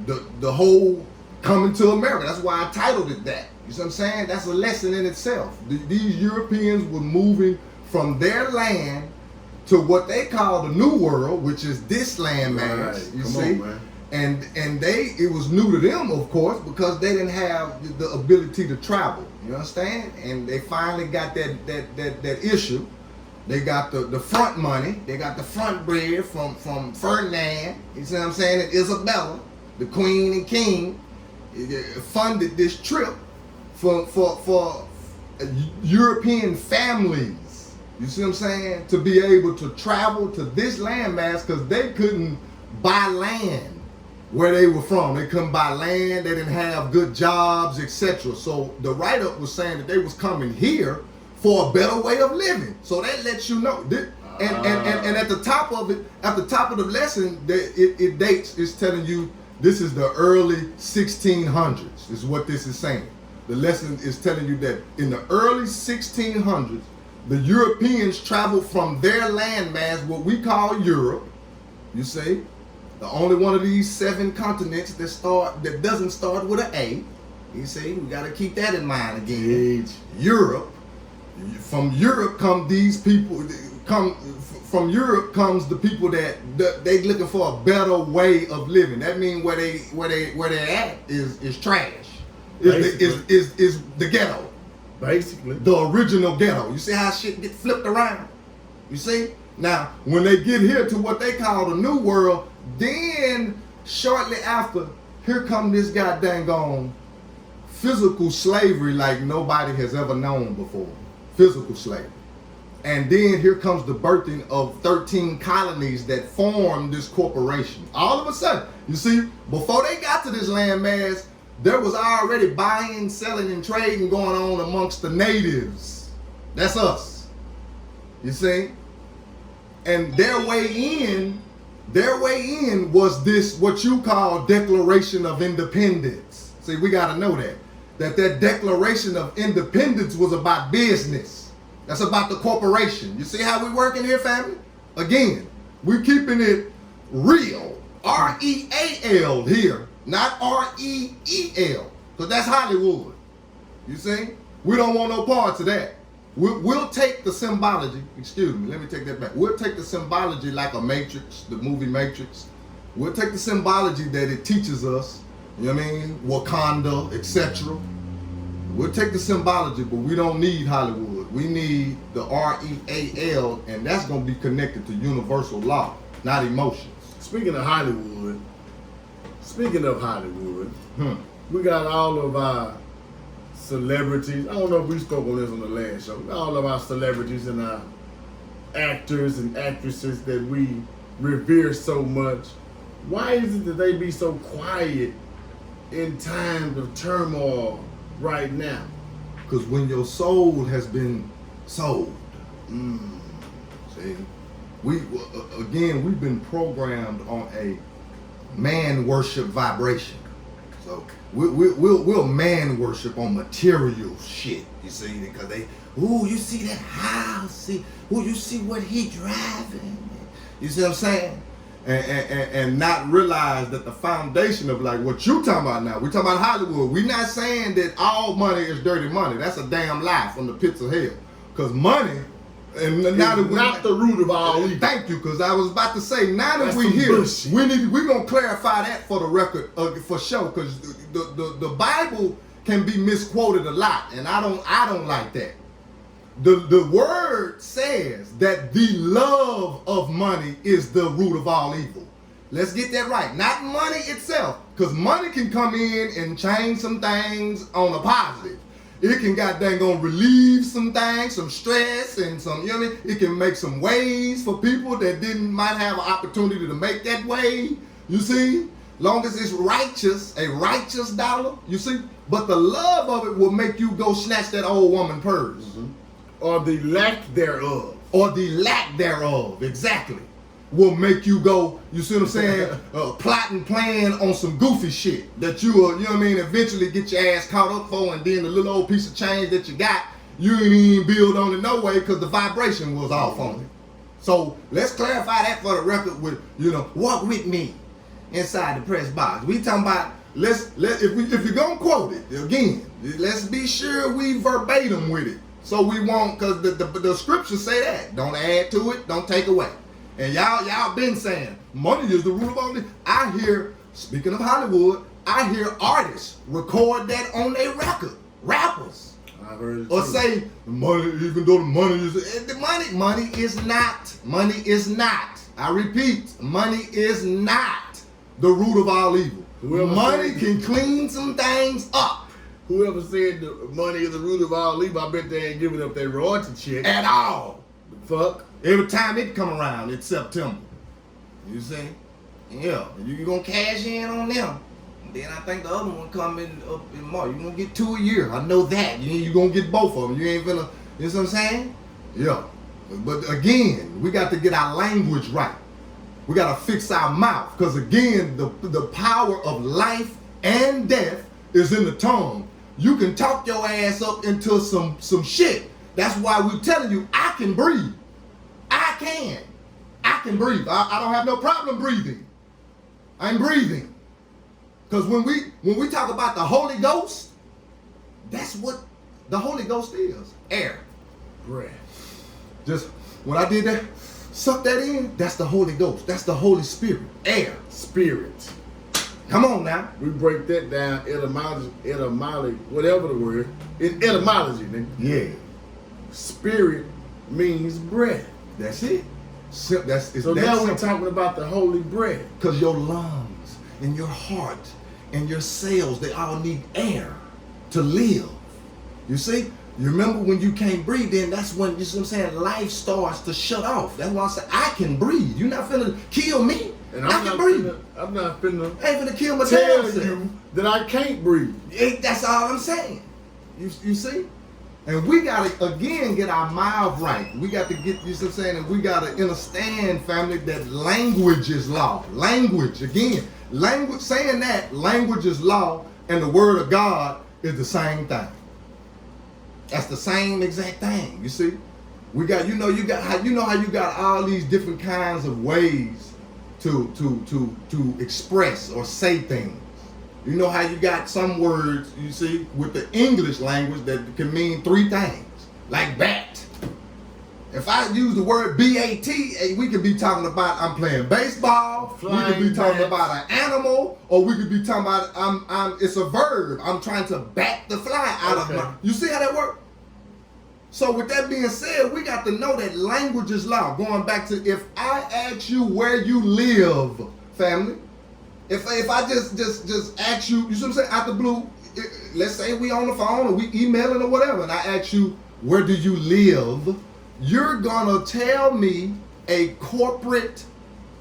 the whole coming to America. That's why I titled it that. You see what I'm saying? That's a lesson in itself. These Europeans were moving from their land to what they call the New World, which is this landmass. Right. You Come see? on, man. And it was new to them, of course, because they didn't have the ability to travel. You understand? And they finally got that issue. They got the front money. They got the front bread from Ferdinand. You see what I'm saying? And Isabella, the queen and king, funded this trip for European families. You see what I'm saying? To be able to travel to this landmass because they couldn't buy land where they were from. They couldn't buy land. They didn't have good jobs, etc. So the write-up was saying that they was coming here for a better way of living. So that lets you know. And at the top of it, at the top of the lesson, it dates. It's telling you this is the early 1600s. Is what this is saying. The lesson is telling you that in the early 1600s, the Europeans traveled from their landmass, what we call Europe. You see, the only one of these 7 continents that doesn't start with an A. You see, we got to keep that in mind again. Europe. From Europe come these people. From Europe comes the people that they looking for a better way of living. That means where they're at is trash. Is the ghetto. Basically. The original ghetto. You see how shit get flipped around? You see? Now, when they get here to what they call the New World, then shortly after, here come this goddamn gone physical slavery like nobody has ever known before. Physical slavery. And then here comes the birthing of 13 colonies that formed this corporation. All of a sudden, you see, before they got to this landmass, there was already buying, selling, and trading going on amongst the natives. That's us. You see? And their way in was this, what you call Declaration of Independence. See, we got to know that Declaration of Independence was about business. That's about the corporation. You see how we working here, family? Again, we're keeping it real. R-E-A-L here, not R-E-E-L, because that's Hollywood. You see? We don't want no parts of that. We'll take the symbology, excuse me, let me take that back. We'll take the symbology like a Matrix, the movie Matrix. We'll take the symbology that it teaches us, you know what I mean, Wakanda, etc. We'll take the symbology, but we don't need Hollywood. We need the R-E-A-L, and that's going to be connected to universal law, not emotions. Speaking of Hollywood, we got all of our celebrities. I don't know if we spoke on this on the last show. All of our celebrities and our actors and actresses that we revere so much. Why is it that they be so quiet in times of turmoil right now? Because when your soul has been sold, see, we've been programmed on a man worship vibration. So we'll man worship on material shit, you see, because you see that house, you see what he driving, you see what I'm saying? And not realize that the foundation of like what you talking about now, we talking about Hollywood. We're not saying that all money is dirty money. That's a damn lie from the pits of hell. Because money, and now that we're not the root of all evil. Thank you, because I was about to say, now that That's we're here, bullshit. we're going to clarify that for the record, for sure, because the Bible can be misquoted a lot, and I don't like that. The word says that the love of money is the root of all evil. Let's get that right. Not money itself, because money can come in and change some things on a positive. It can goddamn relieve some things, some stress and some, you know what I mean? It can make some ways for people that might have an opportunity to make that way. You see? Long as it's righteous, a righteous dollar, you see? But the love of it will make you go snatch that old woman purse. Or the lack thereof. Or the lack thereof, exactly. Will make you go, you see what I'm saying? Plotting, playing on some goofy shit that you will, you know what I mean, eventually get your ass caught up for, and then the little old piece of change that you got, you ain't even build on it no way because the vibration was off on it. So let's clarify that for the record with, you know, walk with me inside the press box. We talking about, if you're gonna quote it, again, let's be sure we verbatim with it. So we won't, because the scriptures say that. Don't add to it, don't take away. And y'all been saying, money is the root of all this. I hear, speaking of Hollywood, I hear artists record that on their record. Rappers. I heard it or too. say, money, even though the money is, money is not. I repeat, money is not the root of all evil. Whoever Money said- can clean some things up Whoever said the money is the root of all evil, I bet they ain't giving up their royalty check. at all. Fuck. Every time it come around, it's September. You see? Yeah, you gonna cash in on them. Then I think the other one coming up in March. You gonna get 2 a year. I know that. You gonna get both of them. You ain't finna, you know what I'm saying? Yeah. But again, we got to get our language right. We got to fix our mouth. Because again, the power of life and death is in the tongue. You can talk your ass up into some shit. That's why we're telling you, I can breathe. I can breathe. I don't have no problem breathing. I'm breathing. Because when we talk about the Holy Ghost, that's what the Holy Ghost is. Air. Breath. Just when I did that, suck that in, that's the Holy Ghost. That's the Holy Spirit. Air. Spirit. Come on now. We break that down, etymology, whatever the word. It's etymology, nigga. Yeah. Spirit means breath. That's it. So Now we're talking about the holy breath. Because your lungs and your heart and your cells, they all need air to live. You see? You remember when you can't breathe, then that's when, you see what I'm saying, life starts to shut off. That's why I say, I can breathe. You're not finna kill me. And I can breathe. I'm not finna I ain't finna kill my tell damn self. you that I can't breathe. That's all I'm saying. You see? And we gotta again get our mouth right. We got to get, you see what I'm saying? And we gotta understand, family, that language is law. Language, again, language, saying that language is law and the word of God is the same thing. That's the same exact thing. You see? We got, you know how you got all these different kinds of ways to express or say things. You know how you got some words, you see, with the English language that can mean 3 things. Like bat. If I use the word B-A-T, we could be talking about I'm playing baseball, we could be talking about an animal, or we could be talking about it's a verb. I'm trying to bat the fly out of my. You see how that works? So with that being said, we got to know that language is law. Going back to, if I ask you where you live, family, if I just ask you, you see what I'm saying, out the blue, let's say we on the phone or we emailing or whatever, and I ask you, where do you live? You're gonna tell me a corporate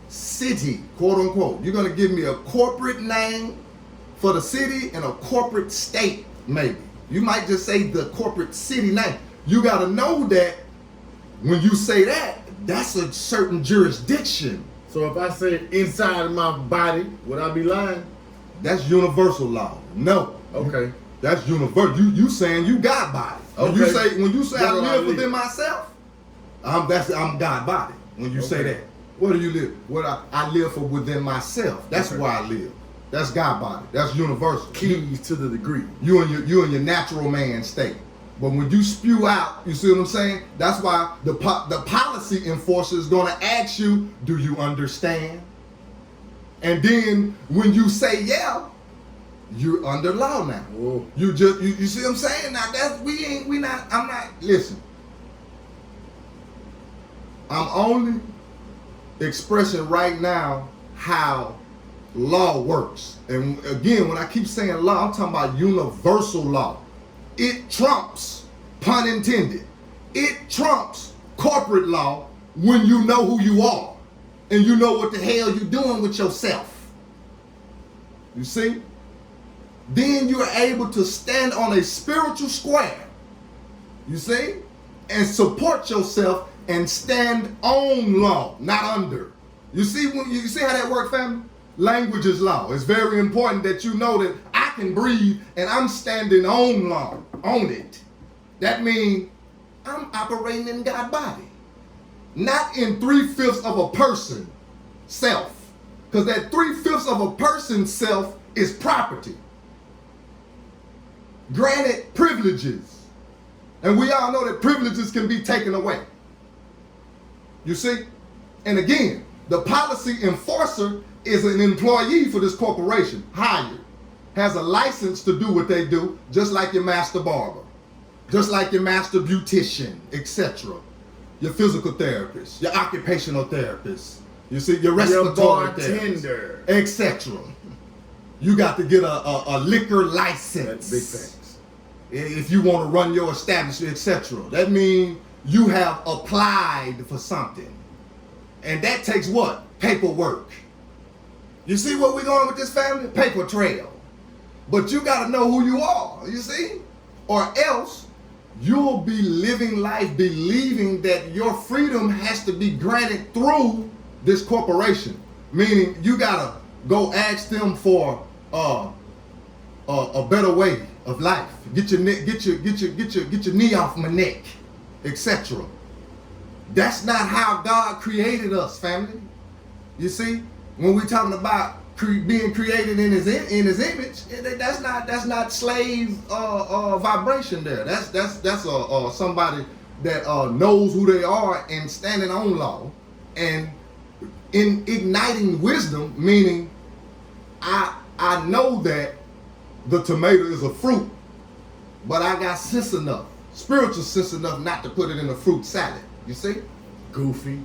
city, quote unquote. You're gonna give me a corporate name for the city and a corporate state, maybe. You might just say the corporate city name. You gotta know that when you say that, that's a certain jurisdiction. So if I say inside of my body, would I be lying? That's universal law. No. Okay. That's universal. You saying you God body. Okay. When you say I Where do I live live? within myself, I'm God body. When you say Okay. that, where do you live? Where I live for within myself. That's Okay. where I live. That's God body. That's universal. Keys to the degree. You in your natural man state. But when you spew out, you see what I'm saying? That's why the policy enforcer is going to ask you, do you understand? And then when you say yeah, you're under law now. Whoa. You see what I'm saying? Now I'm not, listen. I'm only expressing right now how law works. And again, when I keep saying law, I'm talking about universal law. It trumps, pun intended, it trumps corporate law when you know who you are and you know what the hell you're doing with yourself. You see? Then you're able to stand on a spiritual square. You see? And support yourself and stand on law, not under. You see how that works, family? Language is law. It's very important that you know that I can breathe and I'm standing on law, on it. That means I'm operating in God's body. Not in 3/5 of a person self. Because that 3/5 of a person's self is property. Granted privileges. And we all know that privileges can be taken away. You see? And again, the policy enforcer is an employee for this corporation, hired, has a license to do what they do, just like your master barber, just like your master beautician, etc. Your physical therapist, your occupational therapist, you see, your respiratory therapist, etc. You got to get a liquor license. That's big facts. If you want to run your establishment, etc. That means you have applied for something. And that takes what? Paperwork. You see where we're going with this, family? Paper trail. But you got to know who you are, you see? Or else you'll be living life believing that your freedom has to be granted through this corporation. Meaning you got to go ask them for a better way of life. Get your knee off my neck, etc. That's not how God created us, family. You see, when we're talking about being created in His image, that's not slave vibration there. That's somebody that knows who they are and standing on law, and in igniting wisdom, meaning I know that the tomato is a fruit, but I got sense enough, spiritual sense enough not to put it in a fruit salad. You see? Goofy.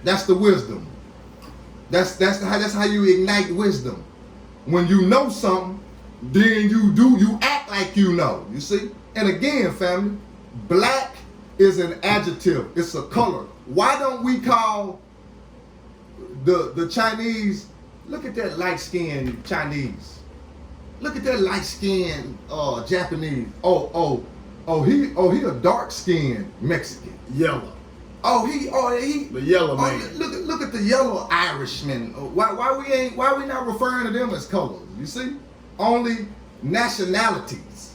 That's the wisdom. That's how you ignite wisdom. When you know something, then you act like you know. You see? And again, family, black is an adjective. It's a color. Why don't we call the Chinese? Look at that light-skinned Chinese. Look at that light-skinned Japanese. He a dark-skinned Mexican. Yellow. The yellow man. Look at the yellow Irishman. Why we not referring to them as colors? You see? Only nationalities.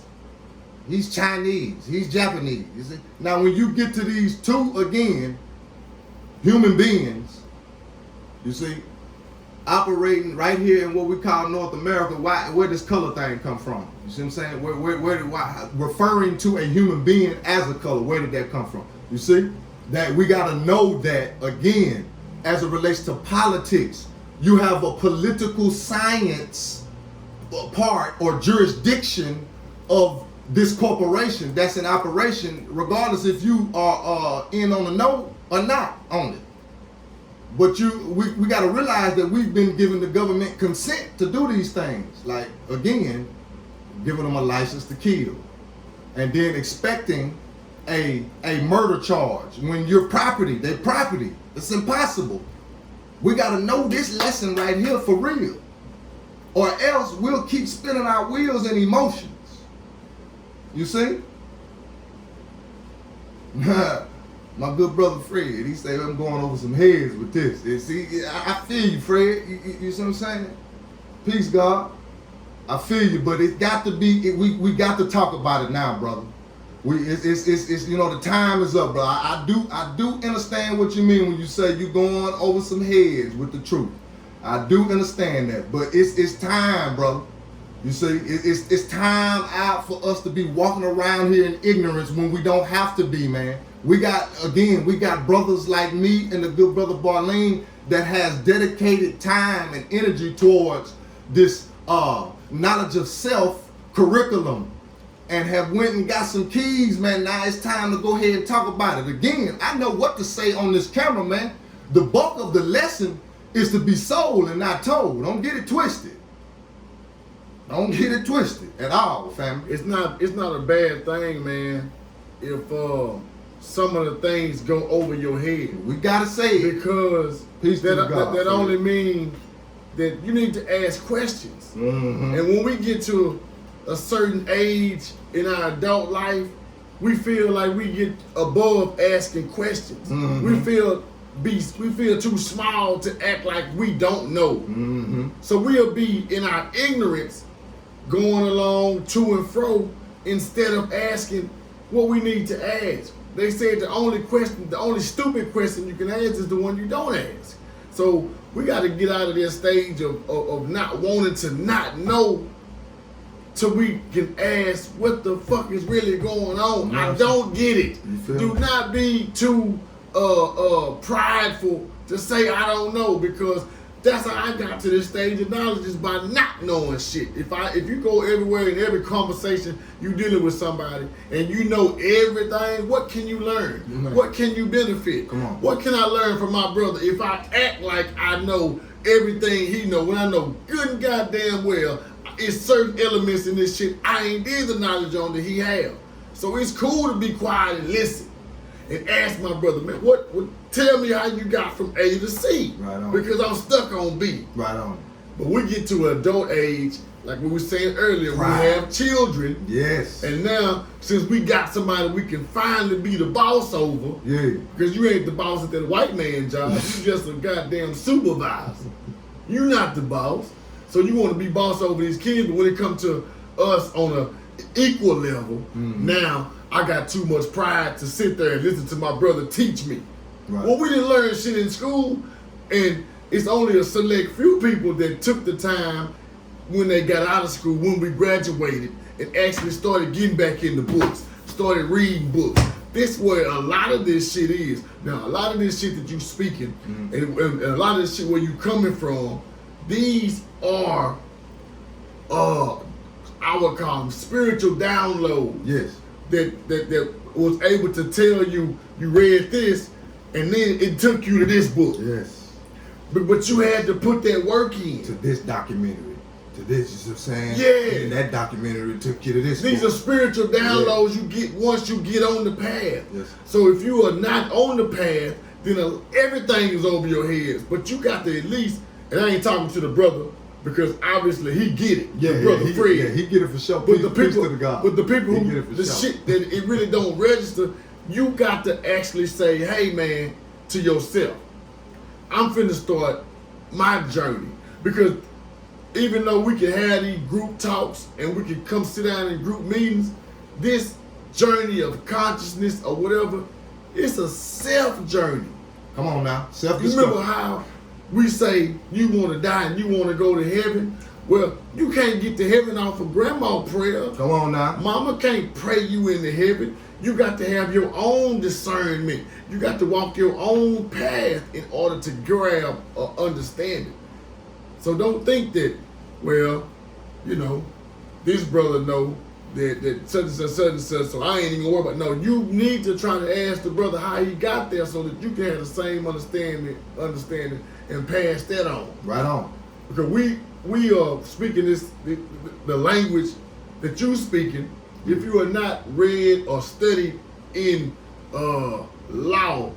He's Chinese, he's Japanese. You see? Now when you get to these two again, human beings, you see, operating right here in what we call North America, where does color thing come from? You see what I'm saying? Why referring to a human being as a color, where did that come from? You see? That we got to know that, again, as it relates to politics, you have a political science part or jurisdiction of this corporation that's in operation, regardless if you are in on the know or not on it. But we got to realize that we've been giving the government consent to do these things. Like, again, giving them a license to kill. And then expecting a murder charge when your property, their property. It's impossible. We got to know this lesson right here for real. Or else we'll keep spinning our wheels and emotions. You see? My good brother Fred, he said I'm going over some heads with this. And see, I feel you, Fred. You see what I'm saying? Peace, God. I feel you, but it got to be. We got to talk about it now, brother. It's you know, the time is up, bro. I do understand what you mean when you say you're going over some heads with the truth. I do understand that, but it's time, brother. You see, it's time out for us to be walking around here in ignorance when we don't have to be, man. We got brothers like me and the good brother Barlene that has dedicated time and energy towards this knowledge of self curriculum, and have went and got some keys, man. Now it's time to go ahead and talk about it. Again, I know what to say on this camera, man. The bulk of the lesson is to be sold and not told. Don't get it twisted. Don't get it twisted at all, family. It's not a bad thing, man, if some of the things go over your head. We gotta say it. Because Peace to that God, only means that you need to ask questions. Mm-hmm. And when we get to a certain age in our adult life, we feel like we get above asking questions. Mm-hmm. We feel too small to act like we don't know. Mm-hmm. So we'll be in our ignorance going along to and fro instead of asking what we need to ask. They said the only stupid question you can ask is the one you don't ask. So we got to get out of this stage of not wanting to not know till we can ask what the fuck is really going on. I don't get it. Do not be too prideful to say I don't know, because that's how I got to this stage of knowledge, is by not knowing shit. If you go everywhere in every conversation you dealing with somebody and you know everything, what can you learn? Mm-hmm. What can you benefit? Come on. What can I learn from my brother if I act like I know everything he know, when I know good and goddamn well it's certain elements in this shit I ain't did the knowledge on that he have. So it's cool to be quiet and listen and ask my brother, man, what tell me how you got from A to C. Right on. Because I'm stuck on B. Right on. But we get to adult age, like we were saying earlier, Right. we have children. Yes. And now, since we got somebody we can finally be the boss over, Yeah. because you ain't the boss at that white man job, you just a goddamn supervisor. You not the boss. So you want to be boss over these kids, but when it comes to us on a equal level, now I got too much pride to sit there and listen to my brother teach me. Right. Well, we didn't learn shit in school, and it's only a select few people that took the time when they got out of school, when we graduated, and actually started getting back in the books, started reading books. This where a lot of this shit is. Now, a lot of this shit that you speaking, and a lot of this shit where you coming from, these are, I would call them spiritual downloads. Yes. That was able to tell you read this, and then it took you to this book. Yes. But you had to put that work in. To this documentary. To this, you see what I'm saying? Yeah. And that documentary took you to this. These book. are spiritual downloads you get once you get on the path. Yes. So if you are not on the path, then everything is over your heads. But you got to at least, and I ain't talking to the brother, because obviously he get it. Yeah, the brother Fred. Yeah, he get it for sure. But the Preach people, to the God. but the people He who get it for the sure. shit that it really don't register, you got to actually say, "Hey, man," to yourself. I'm finna start my journey, because even though we can have these group talks and we can come sit down in group meetings, this journey of consciousness or whatever, it's a self journey. Come on now. You Self-discovery. remember how we say you want to die and you want to go to heaven? Well, you can't get to heaven off of grandma prayer. Come on now. Mama can't pray you into heaven. You got to have your own discernment. You got to walk your own path in order to grab or understand it. So don't think that, well, you know, this brother know that such and such, so I ain't even gonna worry about. No, you need to try to ask the brother how he got there so that you can have the same understanding and pass that on. Right on. Because we are speaking the language that you speaking. If you are not read or studied in law,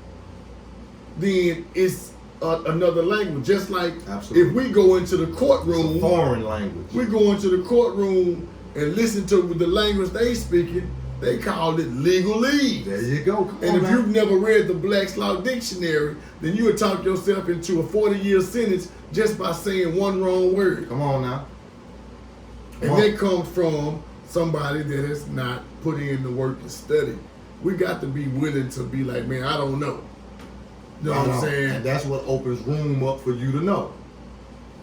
then it's another language. Just like Absolutely. if we go into the It's courtroom, a foreign language. we go into the courtroom and listen to the language they speaking, they call it legalese. There you go. Come And on if now. you've never read the Black's Law Dictionary, then you would talk yourself into a 40-year sentence just by saying one wrong word. Come on now. And that comes from somebody that has not put in the work and study. We got to be willing to be like, man, I don't know. You know what I'm saying? And that's what opens room up for you to know.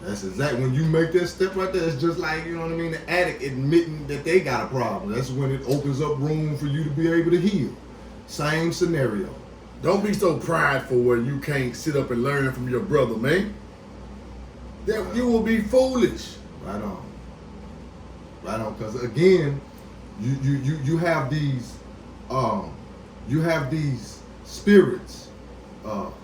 That's exactly when you make that step right there. It's just like, you know what I mean, the addict admitting that they got a problem. That's when it opens up room for you to be able to heal. Same scenario. Don't be so prideful where you can't sit up and learn from your brother, man. That you will be foolish. Right on. Right on. Because again, you have these spirits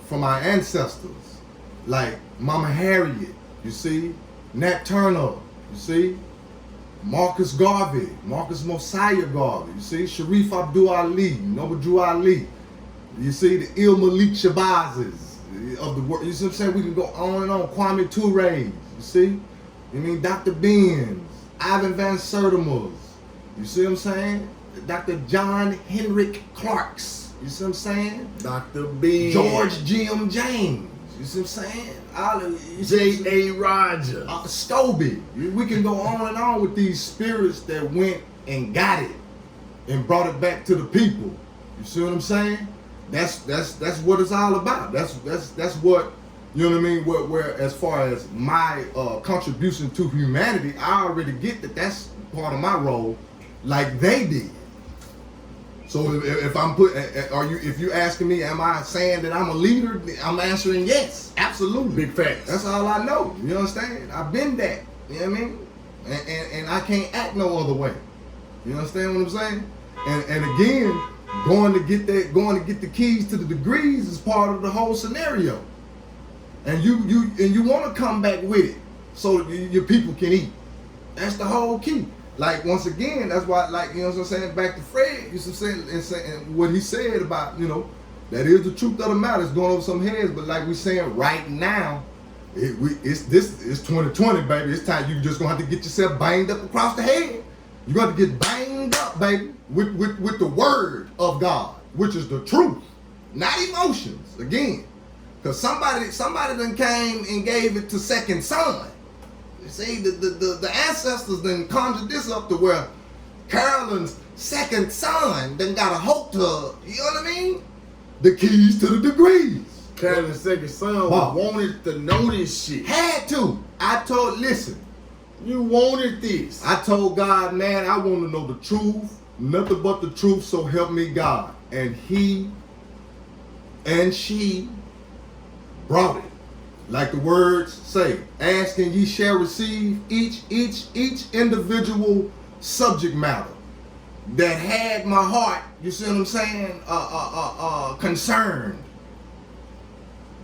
from our ancestors, like Mama Harriet, you see, Nat Turner, you see, Marcus Garvey, Marcus Mosiah Garvey, you see, Sharif Abdul Ali, Noble Drew Ali, you see, the Il Malik Shabazes of the world. You see what I'm saying? We can go on and on. Kwame Ture, You see? You mean Dr. Benz, Ivan Van Sertimers. You see what I'm saying? Dr. John Henrik Clarks. You see what I'm saying? Dr. B. George G.M. James. You see what I'm saying? J.A. Rogers. Scobie. We can go on and on with these spirits that went and got it and brought it back to the people. You see what I'm saying? That's what it's all about. That's what, you know what I mean? Where as far as my contribution to humanity, I already get that that's part of my role, like they did. So if I'm if you asking me, am I saying that I'm a leader? I'm answering yes, absolutely. Big facts. That's all I know. You understand? I've been that. You know what I mean? And I can't act no other way. You understand what I'm saying? And again, going to get the keys to the degrees is part of the whole scenario. And you want to come back with it so your people can eat. That's the whole key. Like, once again, that's why, like, you know what I'm saying, back to Fred, you know what I'm saying, and what he said about, you know, that is the truth of the matter. It's going over some heads, but like we saying right now, it's 2020, baby. It's time you just gonna have to get yourself banged up across the head. You got to get banged up, baby, with the word of God, which is the truth, not emotions. Again, because somebody done came and gave it to second son. You see, the ancestors then conjured this up to where Carolyn's second son then got a hope to, you know what I mean? The keys to the degrees. Carolyn's second son wanted to know this shit. Had to. Listen. You wanted this. I told God, man, I want to know the truth, nothing but the truth, so help me God. And he and she brought it. Like the words say, ask and ye shall receive. Each individual subject matter that had my heart, you see what I'm saying, concerned.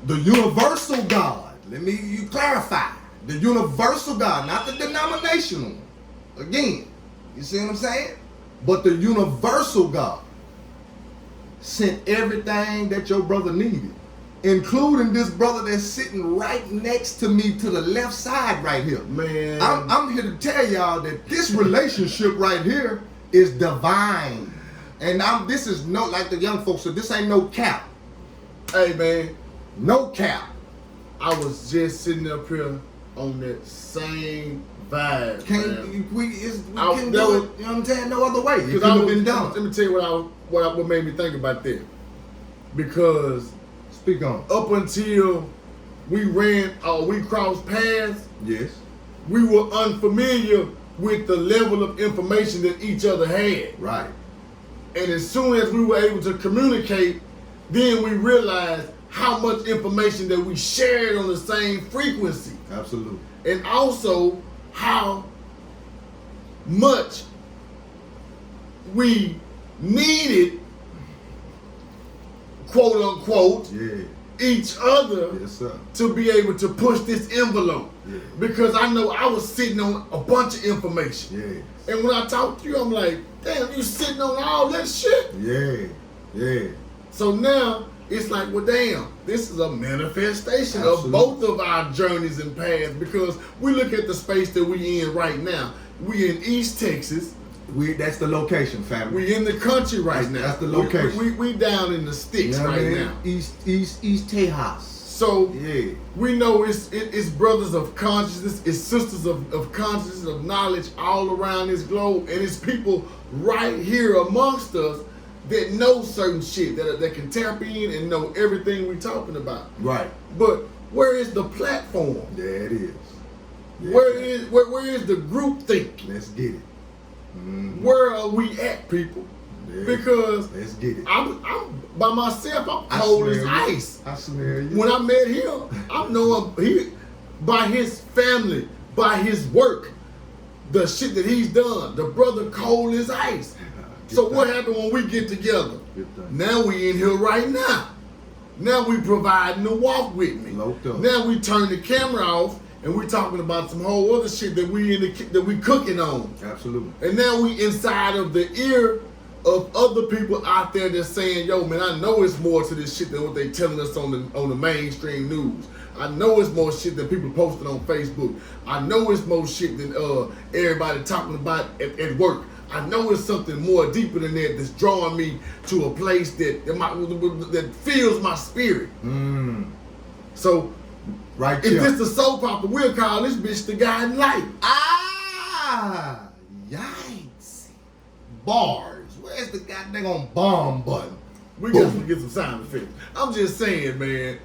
The universal God, let me clarify. The universal God, not the denominational one. Again, you see what I'm saying? But the universal God sent everything that your brother needed, including this brother that's sitting right next to me to the left side right here. Man. I'm here to tell y'all that this relationship right here is divine. And this is no, like the young folks said, this ain't no cap. Hey, man. No cap. I was just sitting up here on that same vibe. We can do it, you know what I'm saying, no other way. It could have been done. Let me tell you what made me think about that. Because speak on. Up until we crossed paths, yes, we were unfamiliar with the level of information that each other had. Right. And as soon as we were able to communicate, then we realized how much information that we shared on the same frequency. Absolutely. And also how much we needed, quote unquote, each other to be able to push this envelope. Yeah. Because I know I was sitting on a bunch of information. And when I talk to you, I'm like, damn, you sitting on all that shit? Yeah. So now it's like, well, damn, this is a manifestation of both of our journeys and paths, because we look at the space that we in right now. We in East Texas. That's the location, family. We in the country right now. That's the location. We down in the sticks now. East Tejas. So we know it's brothers of consciousness, it's sisters of consciousness, of knowledge all around this globe, and it's people right here amongst us that know certain shit, that can tap in and know everything we're talking about. Right. But where is the platform? There it is. Where is the group think? Let's get it. Mm-hmm. Where are we at, people? Because let's get it. I'm by myself. I'm cold as ice. I smell you. When I met him, I know by his family, by his work, the shit that he's done. The brother cold as ice. So what happened when we get together? Now we in here right now. Now we providing the walk with me. Now we turn the camera off and we talking about some whole other shit that we cooking on. Absolutely. And now we inside of the ear of other people out there that's saying, yo, man, I know it's more to this shit than what they telling us on the mainstream news. I know it's more shit than people posting on Facebook. I know it's more shit than everybody talking about at work. I know it's something more deeper than that that's drawing me to a place that fills my spirit. So, Right if here. this the soap opera, we'll call this bitch the guiding light. Ah, yikes. Bars. Where's the goddamn bomb button? We Boom. got to get some sound effects. I'm just saying, man.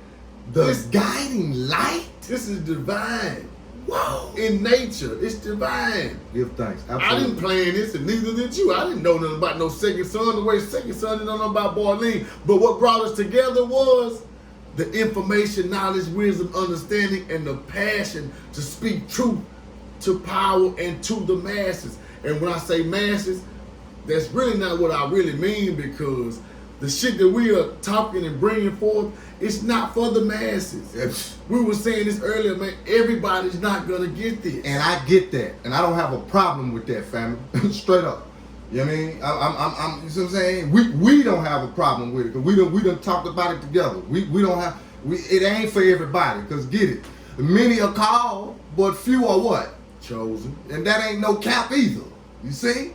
The This- guiding light? This is divine. Whoa. In nature, it's divine. Give thanks. I didn't Absolutely. plan this, and neither did you. I didn't know nothing about no Second Son. The way Second Son didn't know nothing about Barleen. But what brought us together was the information, knowledge, wisdom, understanding, and the passion to speak truth to power and to the masses. And when I say masses, that's really not what I really mean, because the shit that we are talking and bringing forth, it's not for the masses. Yes. We were saying this earlier, man. Everybody's not gonna get this. And I get that. And I don't have a problem with that, family. Straight up. You know what I mean? I'm you see what I'm saying? We don't have a problem with it, because we done talked about it together. We don't have, it ain't for everybody, because get it. Many are called, but few are what? Chosen. And that ain't no cap either. You see?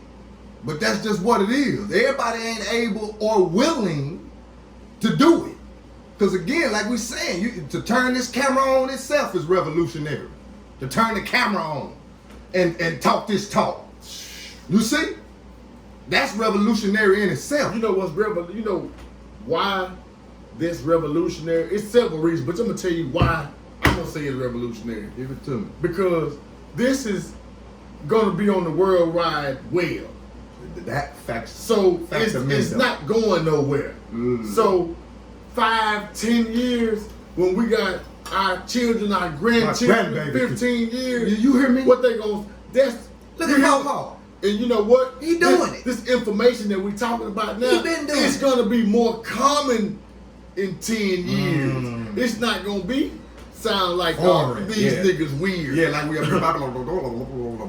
But that's just what it is. Everybody ain't able or willing to do it. Because again, like we saying, to turn this camera on itself is revolutionary. To turn the camera on and talk this talk. You see? That's revolutionary in itself. You know what's you know why this revolutionary? It's several reasons, but I'm gonna tell you why I'm gonna say it's revolutionary. Give it to me. Because this is gonna be on the worldwide web. That facts. So Facts it's not going nowhere. So 5-10 years, when we got our children, our grandchildren, grandbaby. 15 years, You hear me? what they gonna, that's, Look at Pawpaw. and you know what? He doing it. This information that we talking about now, He been doing it's it. gonna be more common in 10 years. It's not gonna be sound like Foreign, these yeah. niggas weird. Yeah, like we are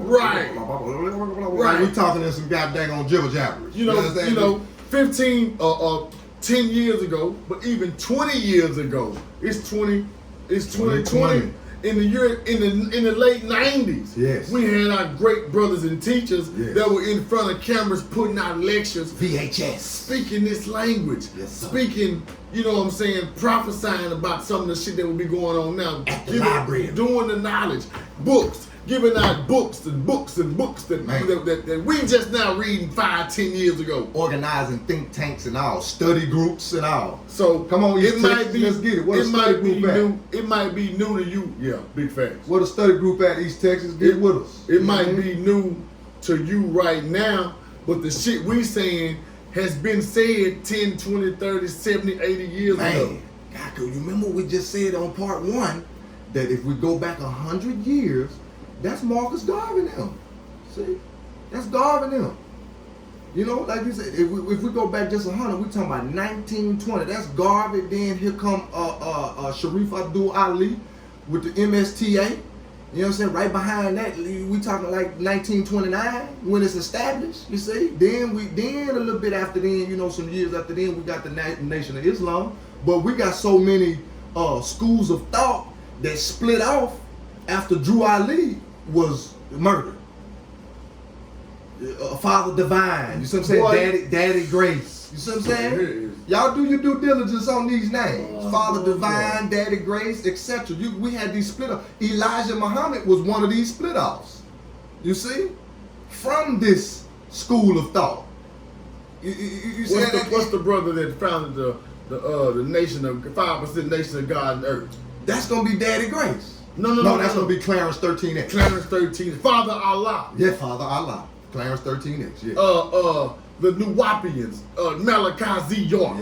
Right. Like we talking in some goddamn jibber jabbers. You know, 15 or 10 years ago, but even 20 years ago, it's 2020. In the late 90s, Yes. we had our great brothers and teachers Yes. that were in front of cameras putting out lectures, VHS. speaking this language, Yes, sir. speaking, you know what I'm saying, prophesying about some of the shit that will be going on now. At the library. Doing the knowledge, books, giving out books and books and books that we just now reading 5-10 years ago. Organizing think tanks and all, study groups and all. So Come on, East it might Texas, be, let's get it. What a it study might be group at? new. It might be new to you. Yeah, big facts. What a study group at East Texas, get with us. It might be new to you right now, but the shit we saying has been said 10, 20, 30, 70, 80 years ago. Man, God, you remember we just said on part 1 that if we go back 100 years, that's Marcus Garvey now. See? That's Garvey now. You know, like you said, if we go back just 100, we talking about 1920. That's Garvey. Then here come Sharif Abdul Ali with the MSTA. You know what I'm saying? Right behind that, we talking like 1929 when it's established. You see? Then a little bit after then, you know, some years after then, we got the Nation of Islam. But we got so many schools of thought that split off after Drew Ali was murdered. Father Divine, you see what I'm saying? Boy. Daddy Grace, you see what I'm saying? Yeah. Y'all do your due diligence on these names. Father boy. Divine, Daddy Grace, etc. We had these split offs. Elijah Muhammad was one of these split offs. You see? From this school of thought. You see What's the brother that founded the nation of 5% nation of God and earth? That's gonna be Daddy Grace. No, That's gonna be Clarence 13X. Clarence 13, Father Allah. Yeah, Father Allah. Clarence 13X, yeah. The Nuwapians, Malachi Z. York.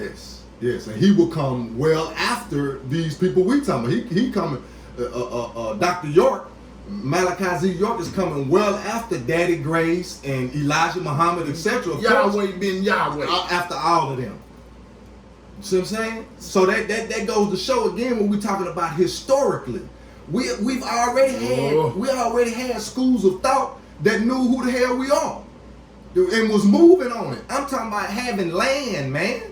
Yes, and he will come well after these people we talking about. He coming, Dr. York, Malachi Z. York is coming well after Daddy Grace and Elijah Muhammad, etc. Yahweh bin Yahweh. After all of them. See what I'm saying? So that goes to show again when we're talking about historically. We've already had schools of thought that knew who the hell we are and was moving on it. I'm talking about having land, man.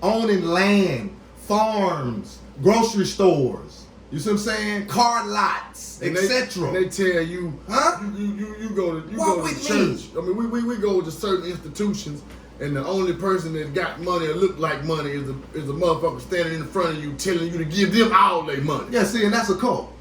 Owning land, farms, grocery stores. You see what I'm saying? Car lots, etc. They tell you, huh? You go to Walk church. with me. I mean, we go to certain institutions, and the only person that got money or look like money is a motherfucker standing in front of you telling you to give them all their money. Yeah, see, and that's a cult.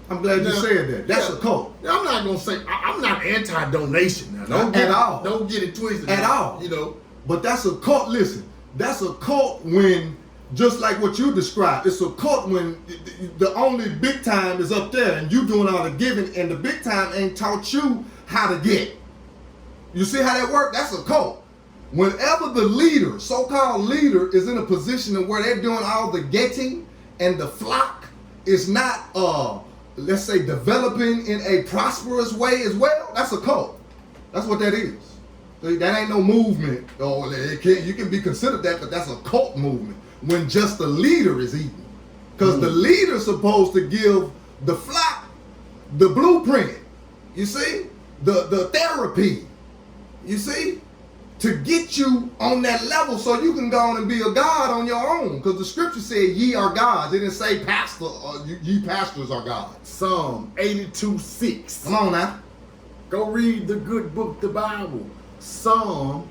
I'm glad you said that. That's a cult. I'm not gonna say I'm not anti-donation now. Don't at all. Don't get it twisted. At all. You know. But that's a cult. Listen, that's a cult when, just like what you described, it's a cult when the only big time is up there and you doing all the giving, and the big time ain't taught you how to get. You see how that works? That's a cult. Whenever the leader, so-called leader, is in a position of where they're doing all the getting and the flock is not, let's say, developing in a prosperous way as well, that's a cult. That's what that is. That ain't no movement, or you can be considered that, but that's a cult movement when just the leader is eating. Because the leader's supposed to give the flock the blueprint, you see, the therapy, you see, to get you on that level so you can go on and be a God on your own. Because the scripture said ye are gods. It didn't say pastor, ye pastors are gods. Psalm 82:6. Come on now. Go read the good book, the Bible. Psalm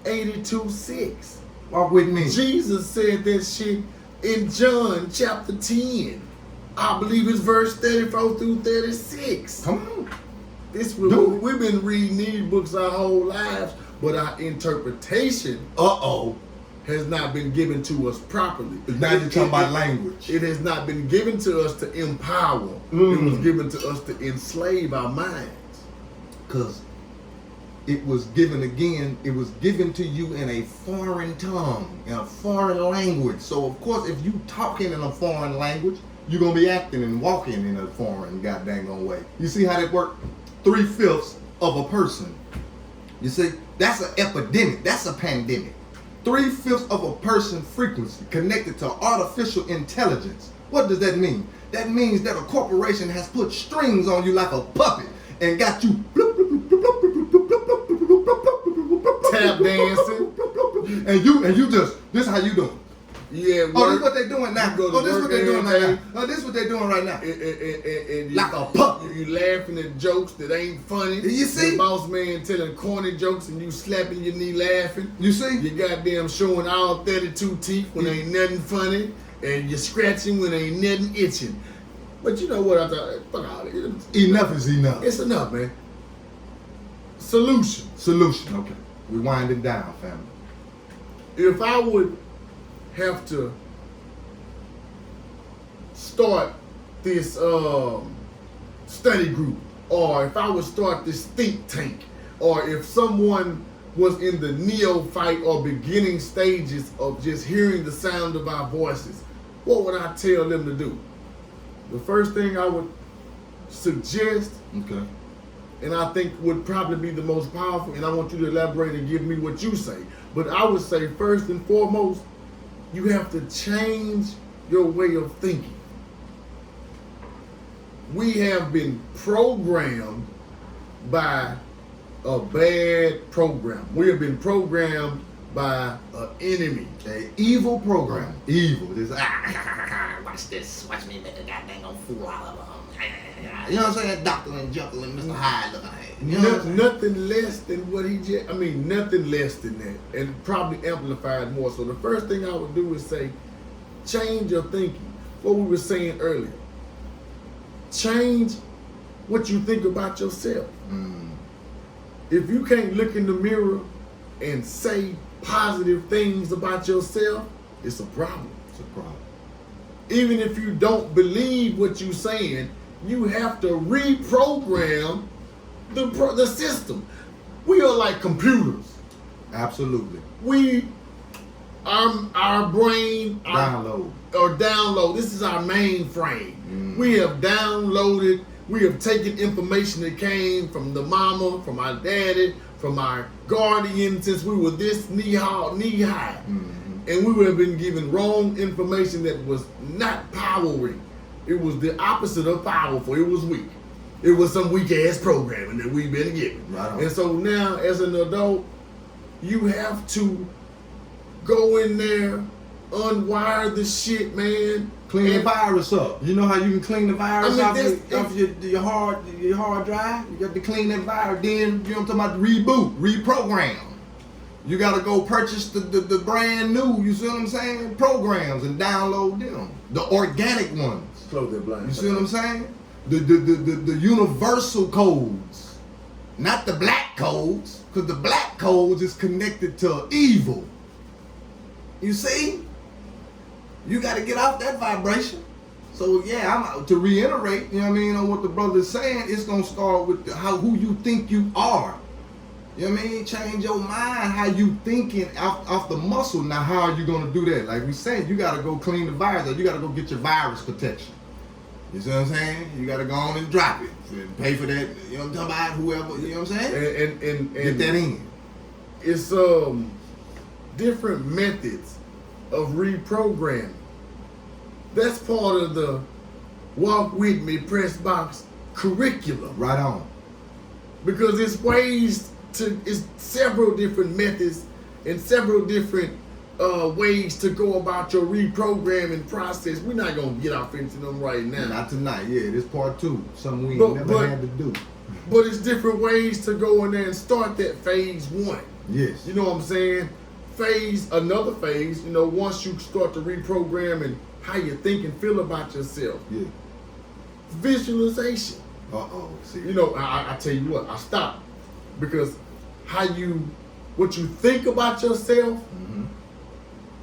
82:6. Walk with me. Jesus said that shit in John chapter 10. I believe it's verse 34 through 36. Come on. We've been reading these books our whole lives, but our interpretation has not been given to us properly. Now you're talking about language. It has not been given to us to empower. It was given to us to enslave our minds. Because it was given to you in a foreign tongue, in a foreign language. So of course, if you talking in a foreign language, you're gonna be acting and walking in a foreign goddamn way. You see how that works? 3/5 of a person. You see, that's an epidemic. That's a pandemic. 3/5 of a person frequency connected to artificial intelligence. What does that mean? That means that a corporation has put strings on you like a puppet and got you tap dancing, and you just, this how you doing. Yeah. Oh, this what they doing now. Oh, this what they doing right now. Oh, this what they doing right now. And like a puppet. You laughing at jokes that ain't funny. You see? The boss man telling corny jokes and you slapping your knee laughing. You see? You goddamn showing all 32 teeth when ain't nothing funny, and you're scratching when ain't nothing itching. But you know what I thought? Fuck all it. Enough is enough. It's enough, man. Solution. Okay. We winding down, family. If I would have to start this study group, or if I would start this think tank, or if someone was in the neophyte or beginning stages of just hearing the sound of our voices, what would I tell them to do? The first thing I would suggest, okay, and I think would probably be the most powerful, and I want you to elaborate and give me what you say, but I would say first and foremost, you have to change your way of thinking. We have been programmed by a bad program. We have been programmed by an enemy. An evil program. Evil. This, watch this. Watch me make a goddamn fool out of them. You know what I'm saying? Dr. and Jekyll and Mr. Hyde looking at it. You know nothing less than what he just, nothing less than that. And probably amplified more. So the first thing I would do is say, change your thinking. What we were saying earlier. Change what you think about yourself. If you can't look in the mirror and say positive things about yourself, it's a problem. It's a problem. Even if you don't believe what you're saying, you have to reprogram the system. We are like computers. Absolutely. Our brain, download. This is our mainframe. We have downloaded. We have taken information that came from the mama, from our daddy, from our guardian since we were this knee high. And we would have been given wrong information that was not powering. It was the opposite of powerful. It was weak. It was some weak ass programming that we've been given. Right. And so now, as an adult, you have to go in there, unwire the shit, man. Clean the And- virus up. You know how you can clean the virus I mean, off your hard drive? You got to clean that virus. Then, you know what I'm talking about? Reboot, reprogram. You got to go purchase the brand new, you see what I'm saying, programs and download them. The organic ones. Close that blind. You see what I'm saying? The universal codes. Not the black codes. Because the black codes is connected to evil. You see? You got to get off that vibration. So yeah, to reiterate, you know what I mean, on what the brother's saying, it's gonna start with who you think you are. You know what I mean? Change your mind, how you thinking off the muscle. Now, how are you gonna do that? Like we said, you gotta go clean the virus, or you gotta go get your virus protection. You see what I'm saying? You gotta go on and drop it and pay for that. You know what I'm talking about? Whoever, you know what I'm saying? And Get that in. It's different methods of reprogramming. That's part of the Walk With Me Press Box curriculum. Right on. Because it's several different methods and several different ways to go about your reprogramming process. We're not gonna get off into them right now. Not tonight. Yeah, this part 2. Something we But- never had to do. But it's different ways to go in there and start that phase 1. Yes. You know what I'm saying? Another phase, once you start to reprogram and how you think and feel about yourself. Yeah. Visualization. See. I tell you what, I stopped. Because what you think about yourself Mm-hmm.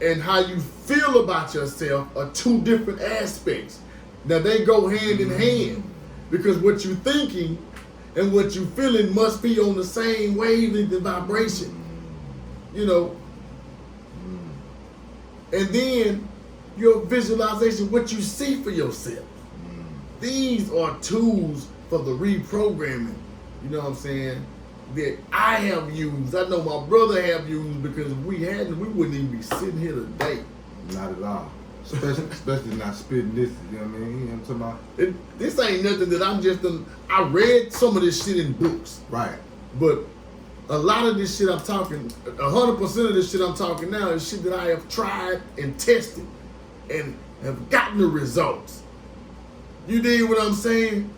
and how you feel about yourself are 2 different aspects. Now they go hand in hand. Because what you thinking and what you feeling must be on the same wavelength and vibration. And then your visualization, what you see for yourself. These are tools for the reprogramming, you know what I'm saying, that I have used. I know my brother have used, because if we hadn't, we wouldn't even be sitting here today. Not at all. Especially not spitting this, you know what I mean? You know what I'm talking about? This ain't nothing that I'm just, I read some of this shit in books. Right. But a lot of this shit I'm talking, 100% of this shit I'm talking now is shit that I have tried and tested and have gotten the results. You dig what I'm saying?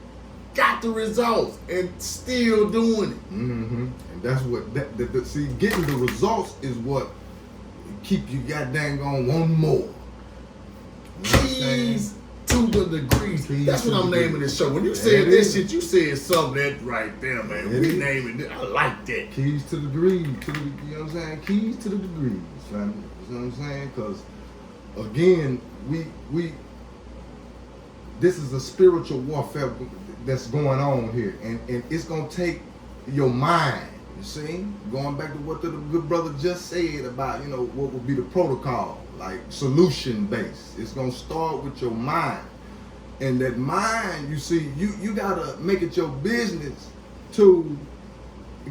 Got the results and still doing it. Mm-hmm. And that's what, see, getting the results is what keep you goddamn going one more. You know what I'm saying? Keys to the degrees. Keys That's to what I'm the naming degrees. this show. When you There said it that is. shit, you said something that right there, man. There it We is. naming it. I like that. Keys to the degrees, you know what I'm saying? Keys to the degrees, family. You know what I'm saying? Because, again, we this is a spiritual warfare that's going on here. And it's going to take your mind, you see? Going back to what the good brother just said about, what would be the protocol, like solution-based. It's going to start with your mind. And that mind, you see, you got to make it your business to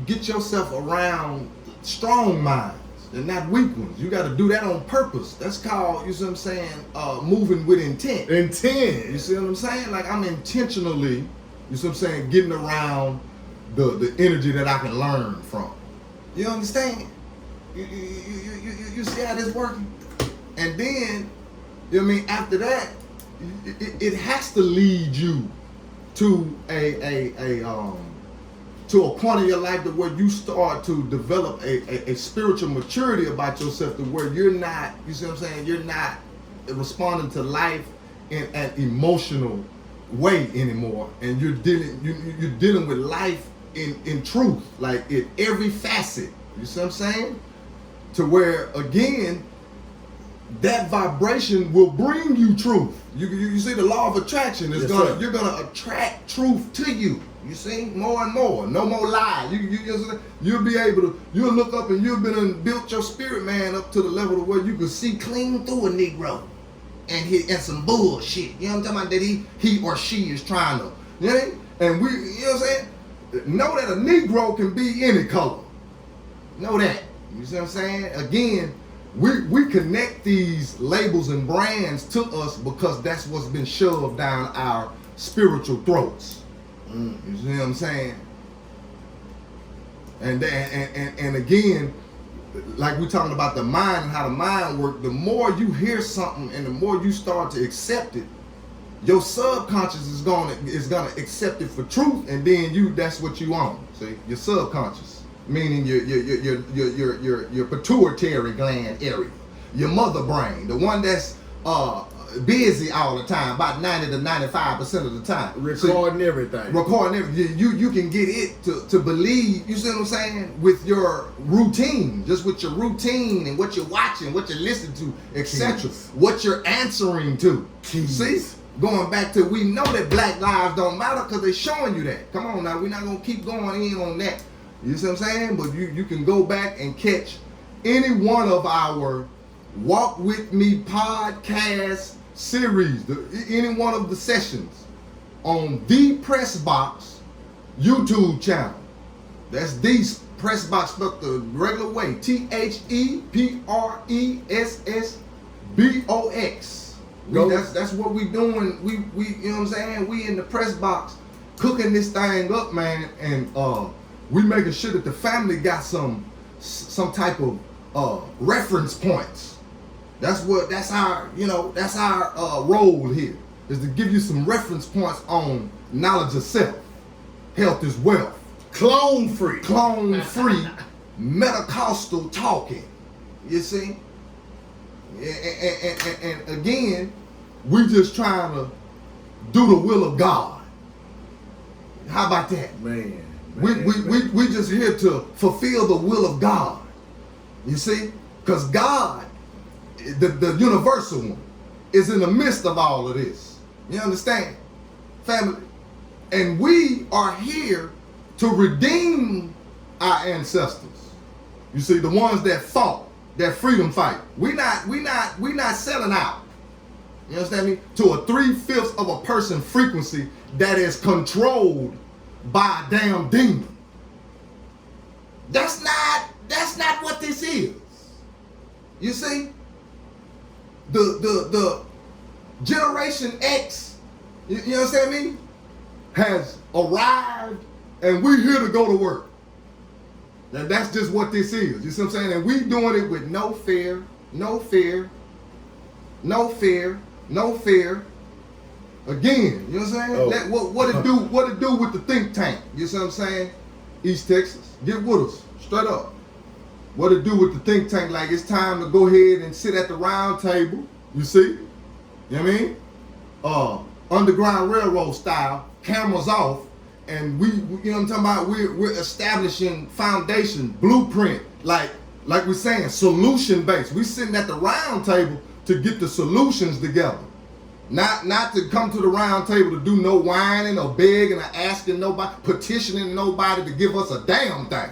get yourself around strong minds and not weak ones. You got to do that on purpose. That's called, you see what I'm saying, moving with intent. You see what I'm saying? Like, I'm intentionally, you see what I'm saying, getting around the energy that I can learn from. You understand? You see how this working? And then, you know what I mean, after that, it has to lead you to to a point in your life to where you start to develop a spiritual maturity about yourself, to where you're not, you see what I'm saying, you're not responding to life in an emotional way anymore, and you're dealing with life in truth, like in every facet. You see what I'm saying? To where, again, that vibration will bring you truth. You see the law of attraction is Yes, you're gonna attract truth to you. You see, more and more, no more lies. You'll be able to. You'll look up and you've been built your spirit man up to the level to where you can see clean through a Negro and some bullshit. You know what I'm talking about? That he or she is trying to. You know, and we, you know what I'm saying? Know that a Negro can be any color. Know that. You see what I'm saying? Again, we connect these labels and brands to us because that's what's been shoved down our spiritual throats. You see what I'm saying? And again, like we're talking about the mind and how the mind works, the more you hear something and the more you start to accept it, your subconscious is gonna accept it for truth, and then that's what you own. See, your subconscious, meaning your pituitary gland area, your mother brain, the one that's busy all the time, about 90 to 95% of the time. Recording everything. You can get it to believe, you see what I'm saying, with your routine, just with your routine and what you're watching, what you're listening to, etc. What you're answering to. See? Going back to, we know that black lives don't matter because they're showing you that. Come on now, we're not going to keep going in on that. You see what I'm saying? But you can go back and catch any one of our Walk With Me podcast series, any one of the sessions on the Pressbox YouTube channel. That's the Pressbox spelled the regular way, ThePressbox. That's what we doing. We you know what I'm saying? We in the Pressbox cooking this thing up, man, and we making sure that the family got some type of reference points. That's our role here, is to give you some reference points on knowledge of self. Health is wealth. Clone free, Metacostal talking. You see? And again, we just trying to do the will of God. How about that? Man. We just here to fulfill the will of God. You see? Because God, the universal one, is in the midst of all of this. You understand? Family. And we are here to redeem our ancestors. You see, the ones that fought that freedom fight. We not selling out. You understand me? To a 3/5 of a person frequency that is controlled by a damn demon. That's not what this is. You see? The Generation X, you understand me, has arrived, and we're here to go to work. And that's just what this is. You see what I'm saying? And we doing it with no fear. Again, you know what I'm saying? What it do with the think tank? You see what I'm saying? East Texas, get with us, straight up. What it do with the think tank? Like, it's time to go ahead and sit at the round table. You see? You know what I mean? Underground Railroad style, cameras off, and we you know what I'm talking about? We're establishing foundation, blueprint, like we're saying, solution based. We sitting at the round table to get the solutions together. Not to come to the round table to do no whining or begging or asking nobody, petitioning nobody to give us a damn thing.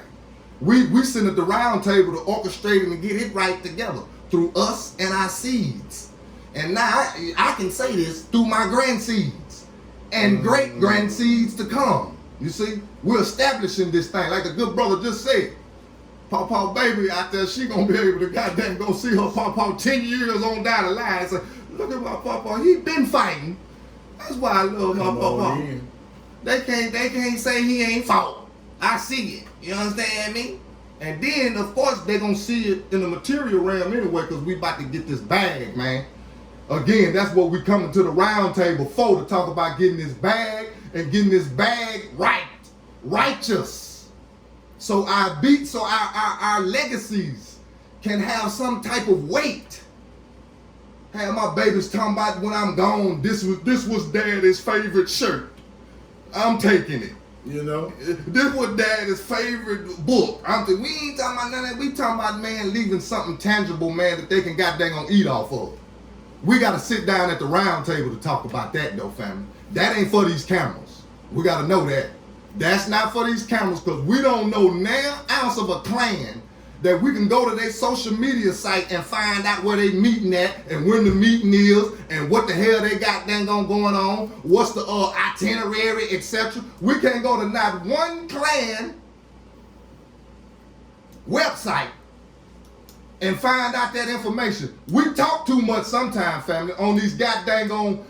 We sitting at the round table to orchestrate and get it right together through us and our seeds. And now I can say this through my grandseeds and great grandseeds to come. You see, we're establishing this thing, like the good brother just said. Pawpaw baby out there, she gonna be able to goddamn go see her pawpaw 10 years on down the line and say, look at my pawpaw, he been fighting. That's why I love my pawpaw. They can't say he ain't fought. I see it. You understand me? And then, of course, they're going to see it in the material realm anyway, because we about to get this bag, man. Again, that's what we coming to the round table for, to talk about getting this bag and getting this bag right. Righteous. So our legacies can have some type of weight. Have my babies talking about when I'm gone, this was daddy's favorite shirt. I'm taking it. You know, this was daddy's favorite book. We ain't talking about none of that. We talking about, man, leaving something tangible, man, that they can goddamn gonna eat off of. We gotta sit down at the round table to talk about that, though, family. That ain't for these cameras. We gotta know that. That's not for these cameras, because we don't know now ounce of a clan that we can go to their social media site and find out where they meeting at and when the meeting is and what the hell they got going on, what's the itinerary, etc. We can't go to not one clan website and find out that information. We talk too much sometimes, family, on these goddamn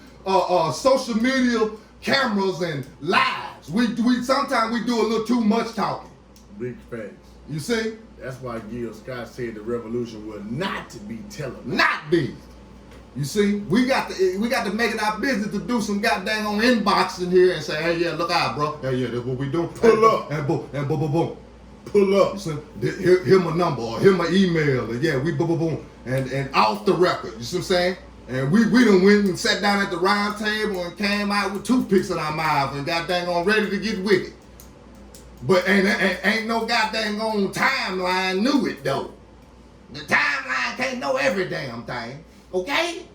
social media cameras and lives. We sometimes we do a little too much talking. Big facts. You see? That's why Gil Scott said the revolution will not be televised. Not be. You see, we got to make it our business to do some goddamn on inboxing here and say, hey, yeah, look out, bro. Hey, yeah, that's what we doing. Pull up. And boom, and boom, boom, boom. Pull up. You see, here my number or here my email. And yeah, we boom, boom, boom. And off the record. You see what I'm saying? And we done went and sat down at the round table and came out with toothpicks in our mouth and goddamn on ready to get with it. But ain't no goddamn on timeline knew it though. The timeline can't know every damn thing. Okay?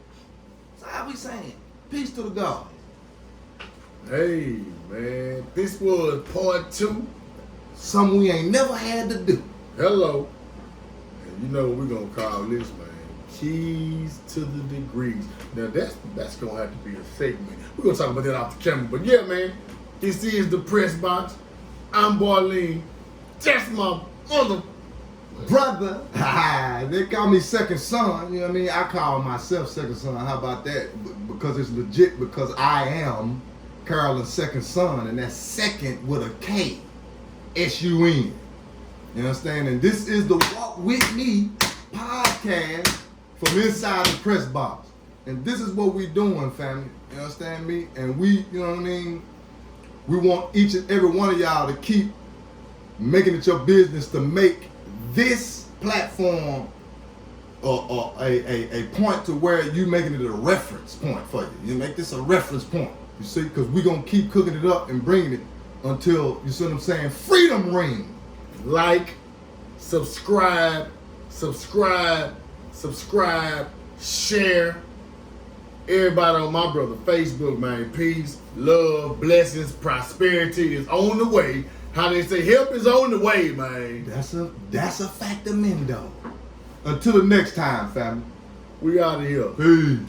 So how we saying? Peace to the God. Hey, man. This was part 2. Something we ain't never had to do. Hello. And you know what we're going to call this, man? Keys to the degrees. Now, that's going to have to be a segment. We're going to talk about that off the camera. But yeah, man. This is the Press Box. I'm Barleen. That's my mother. Brother. They call me second son. You know what I mean? I call myself second son. How about that? Because it's legit, because I am Carolyn's second son, and that's second with a K. S-U-N. You understand? And this is the Walk With Me podcast from inside the Press Box. And this is what we doing, family. You understand me? And we, you know what I mean? We want each and every one of y'all to keep making it your business to make this platform a point to where you making it a reference point for you. You make this a reference point. You see? Because we're going to keep cooking it up and bringing it until, you see what I'm saying, freedom ring. Like, subscribe, share. Everybody on my brother Facebook, man. Peace, love, blessings, prosperity is on the way. How they say, help is on the way, man. That's a factor, though. Until the next time, family. We out of here. Peace.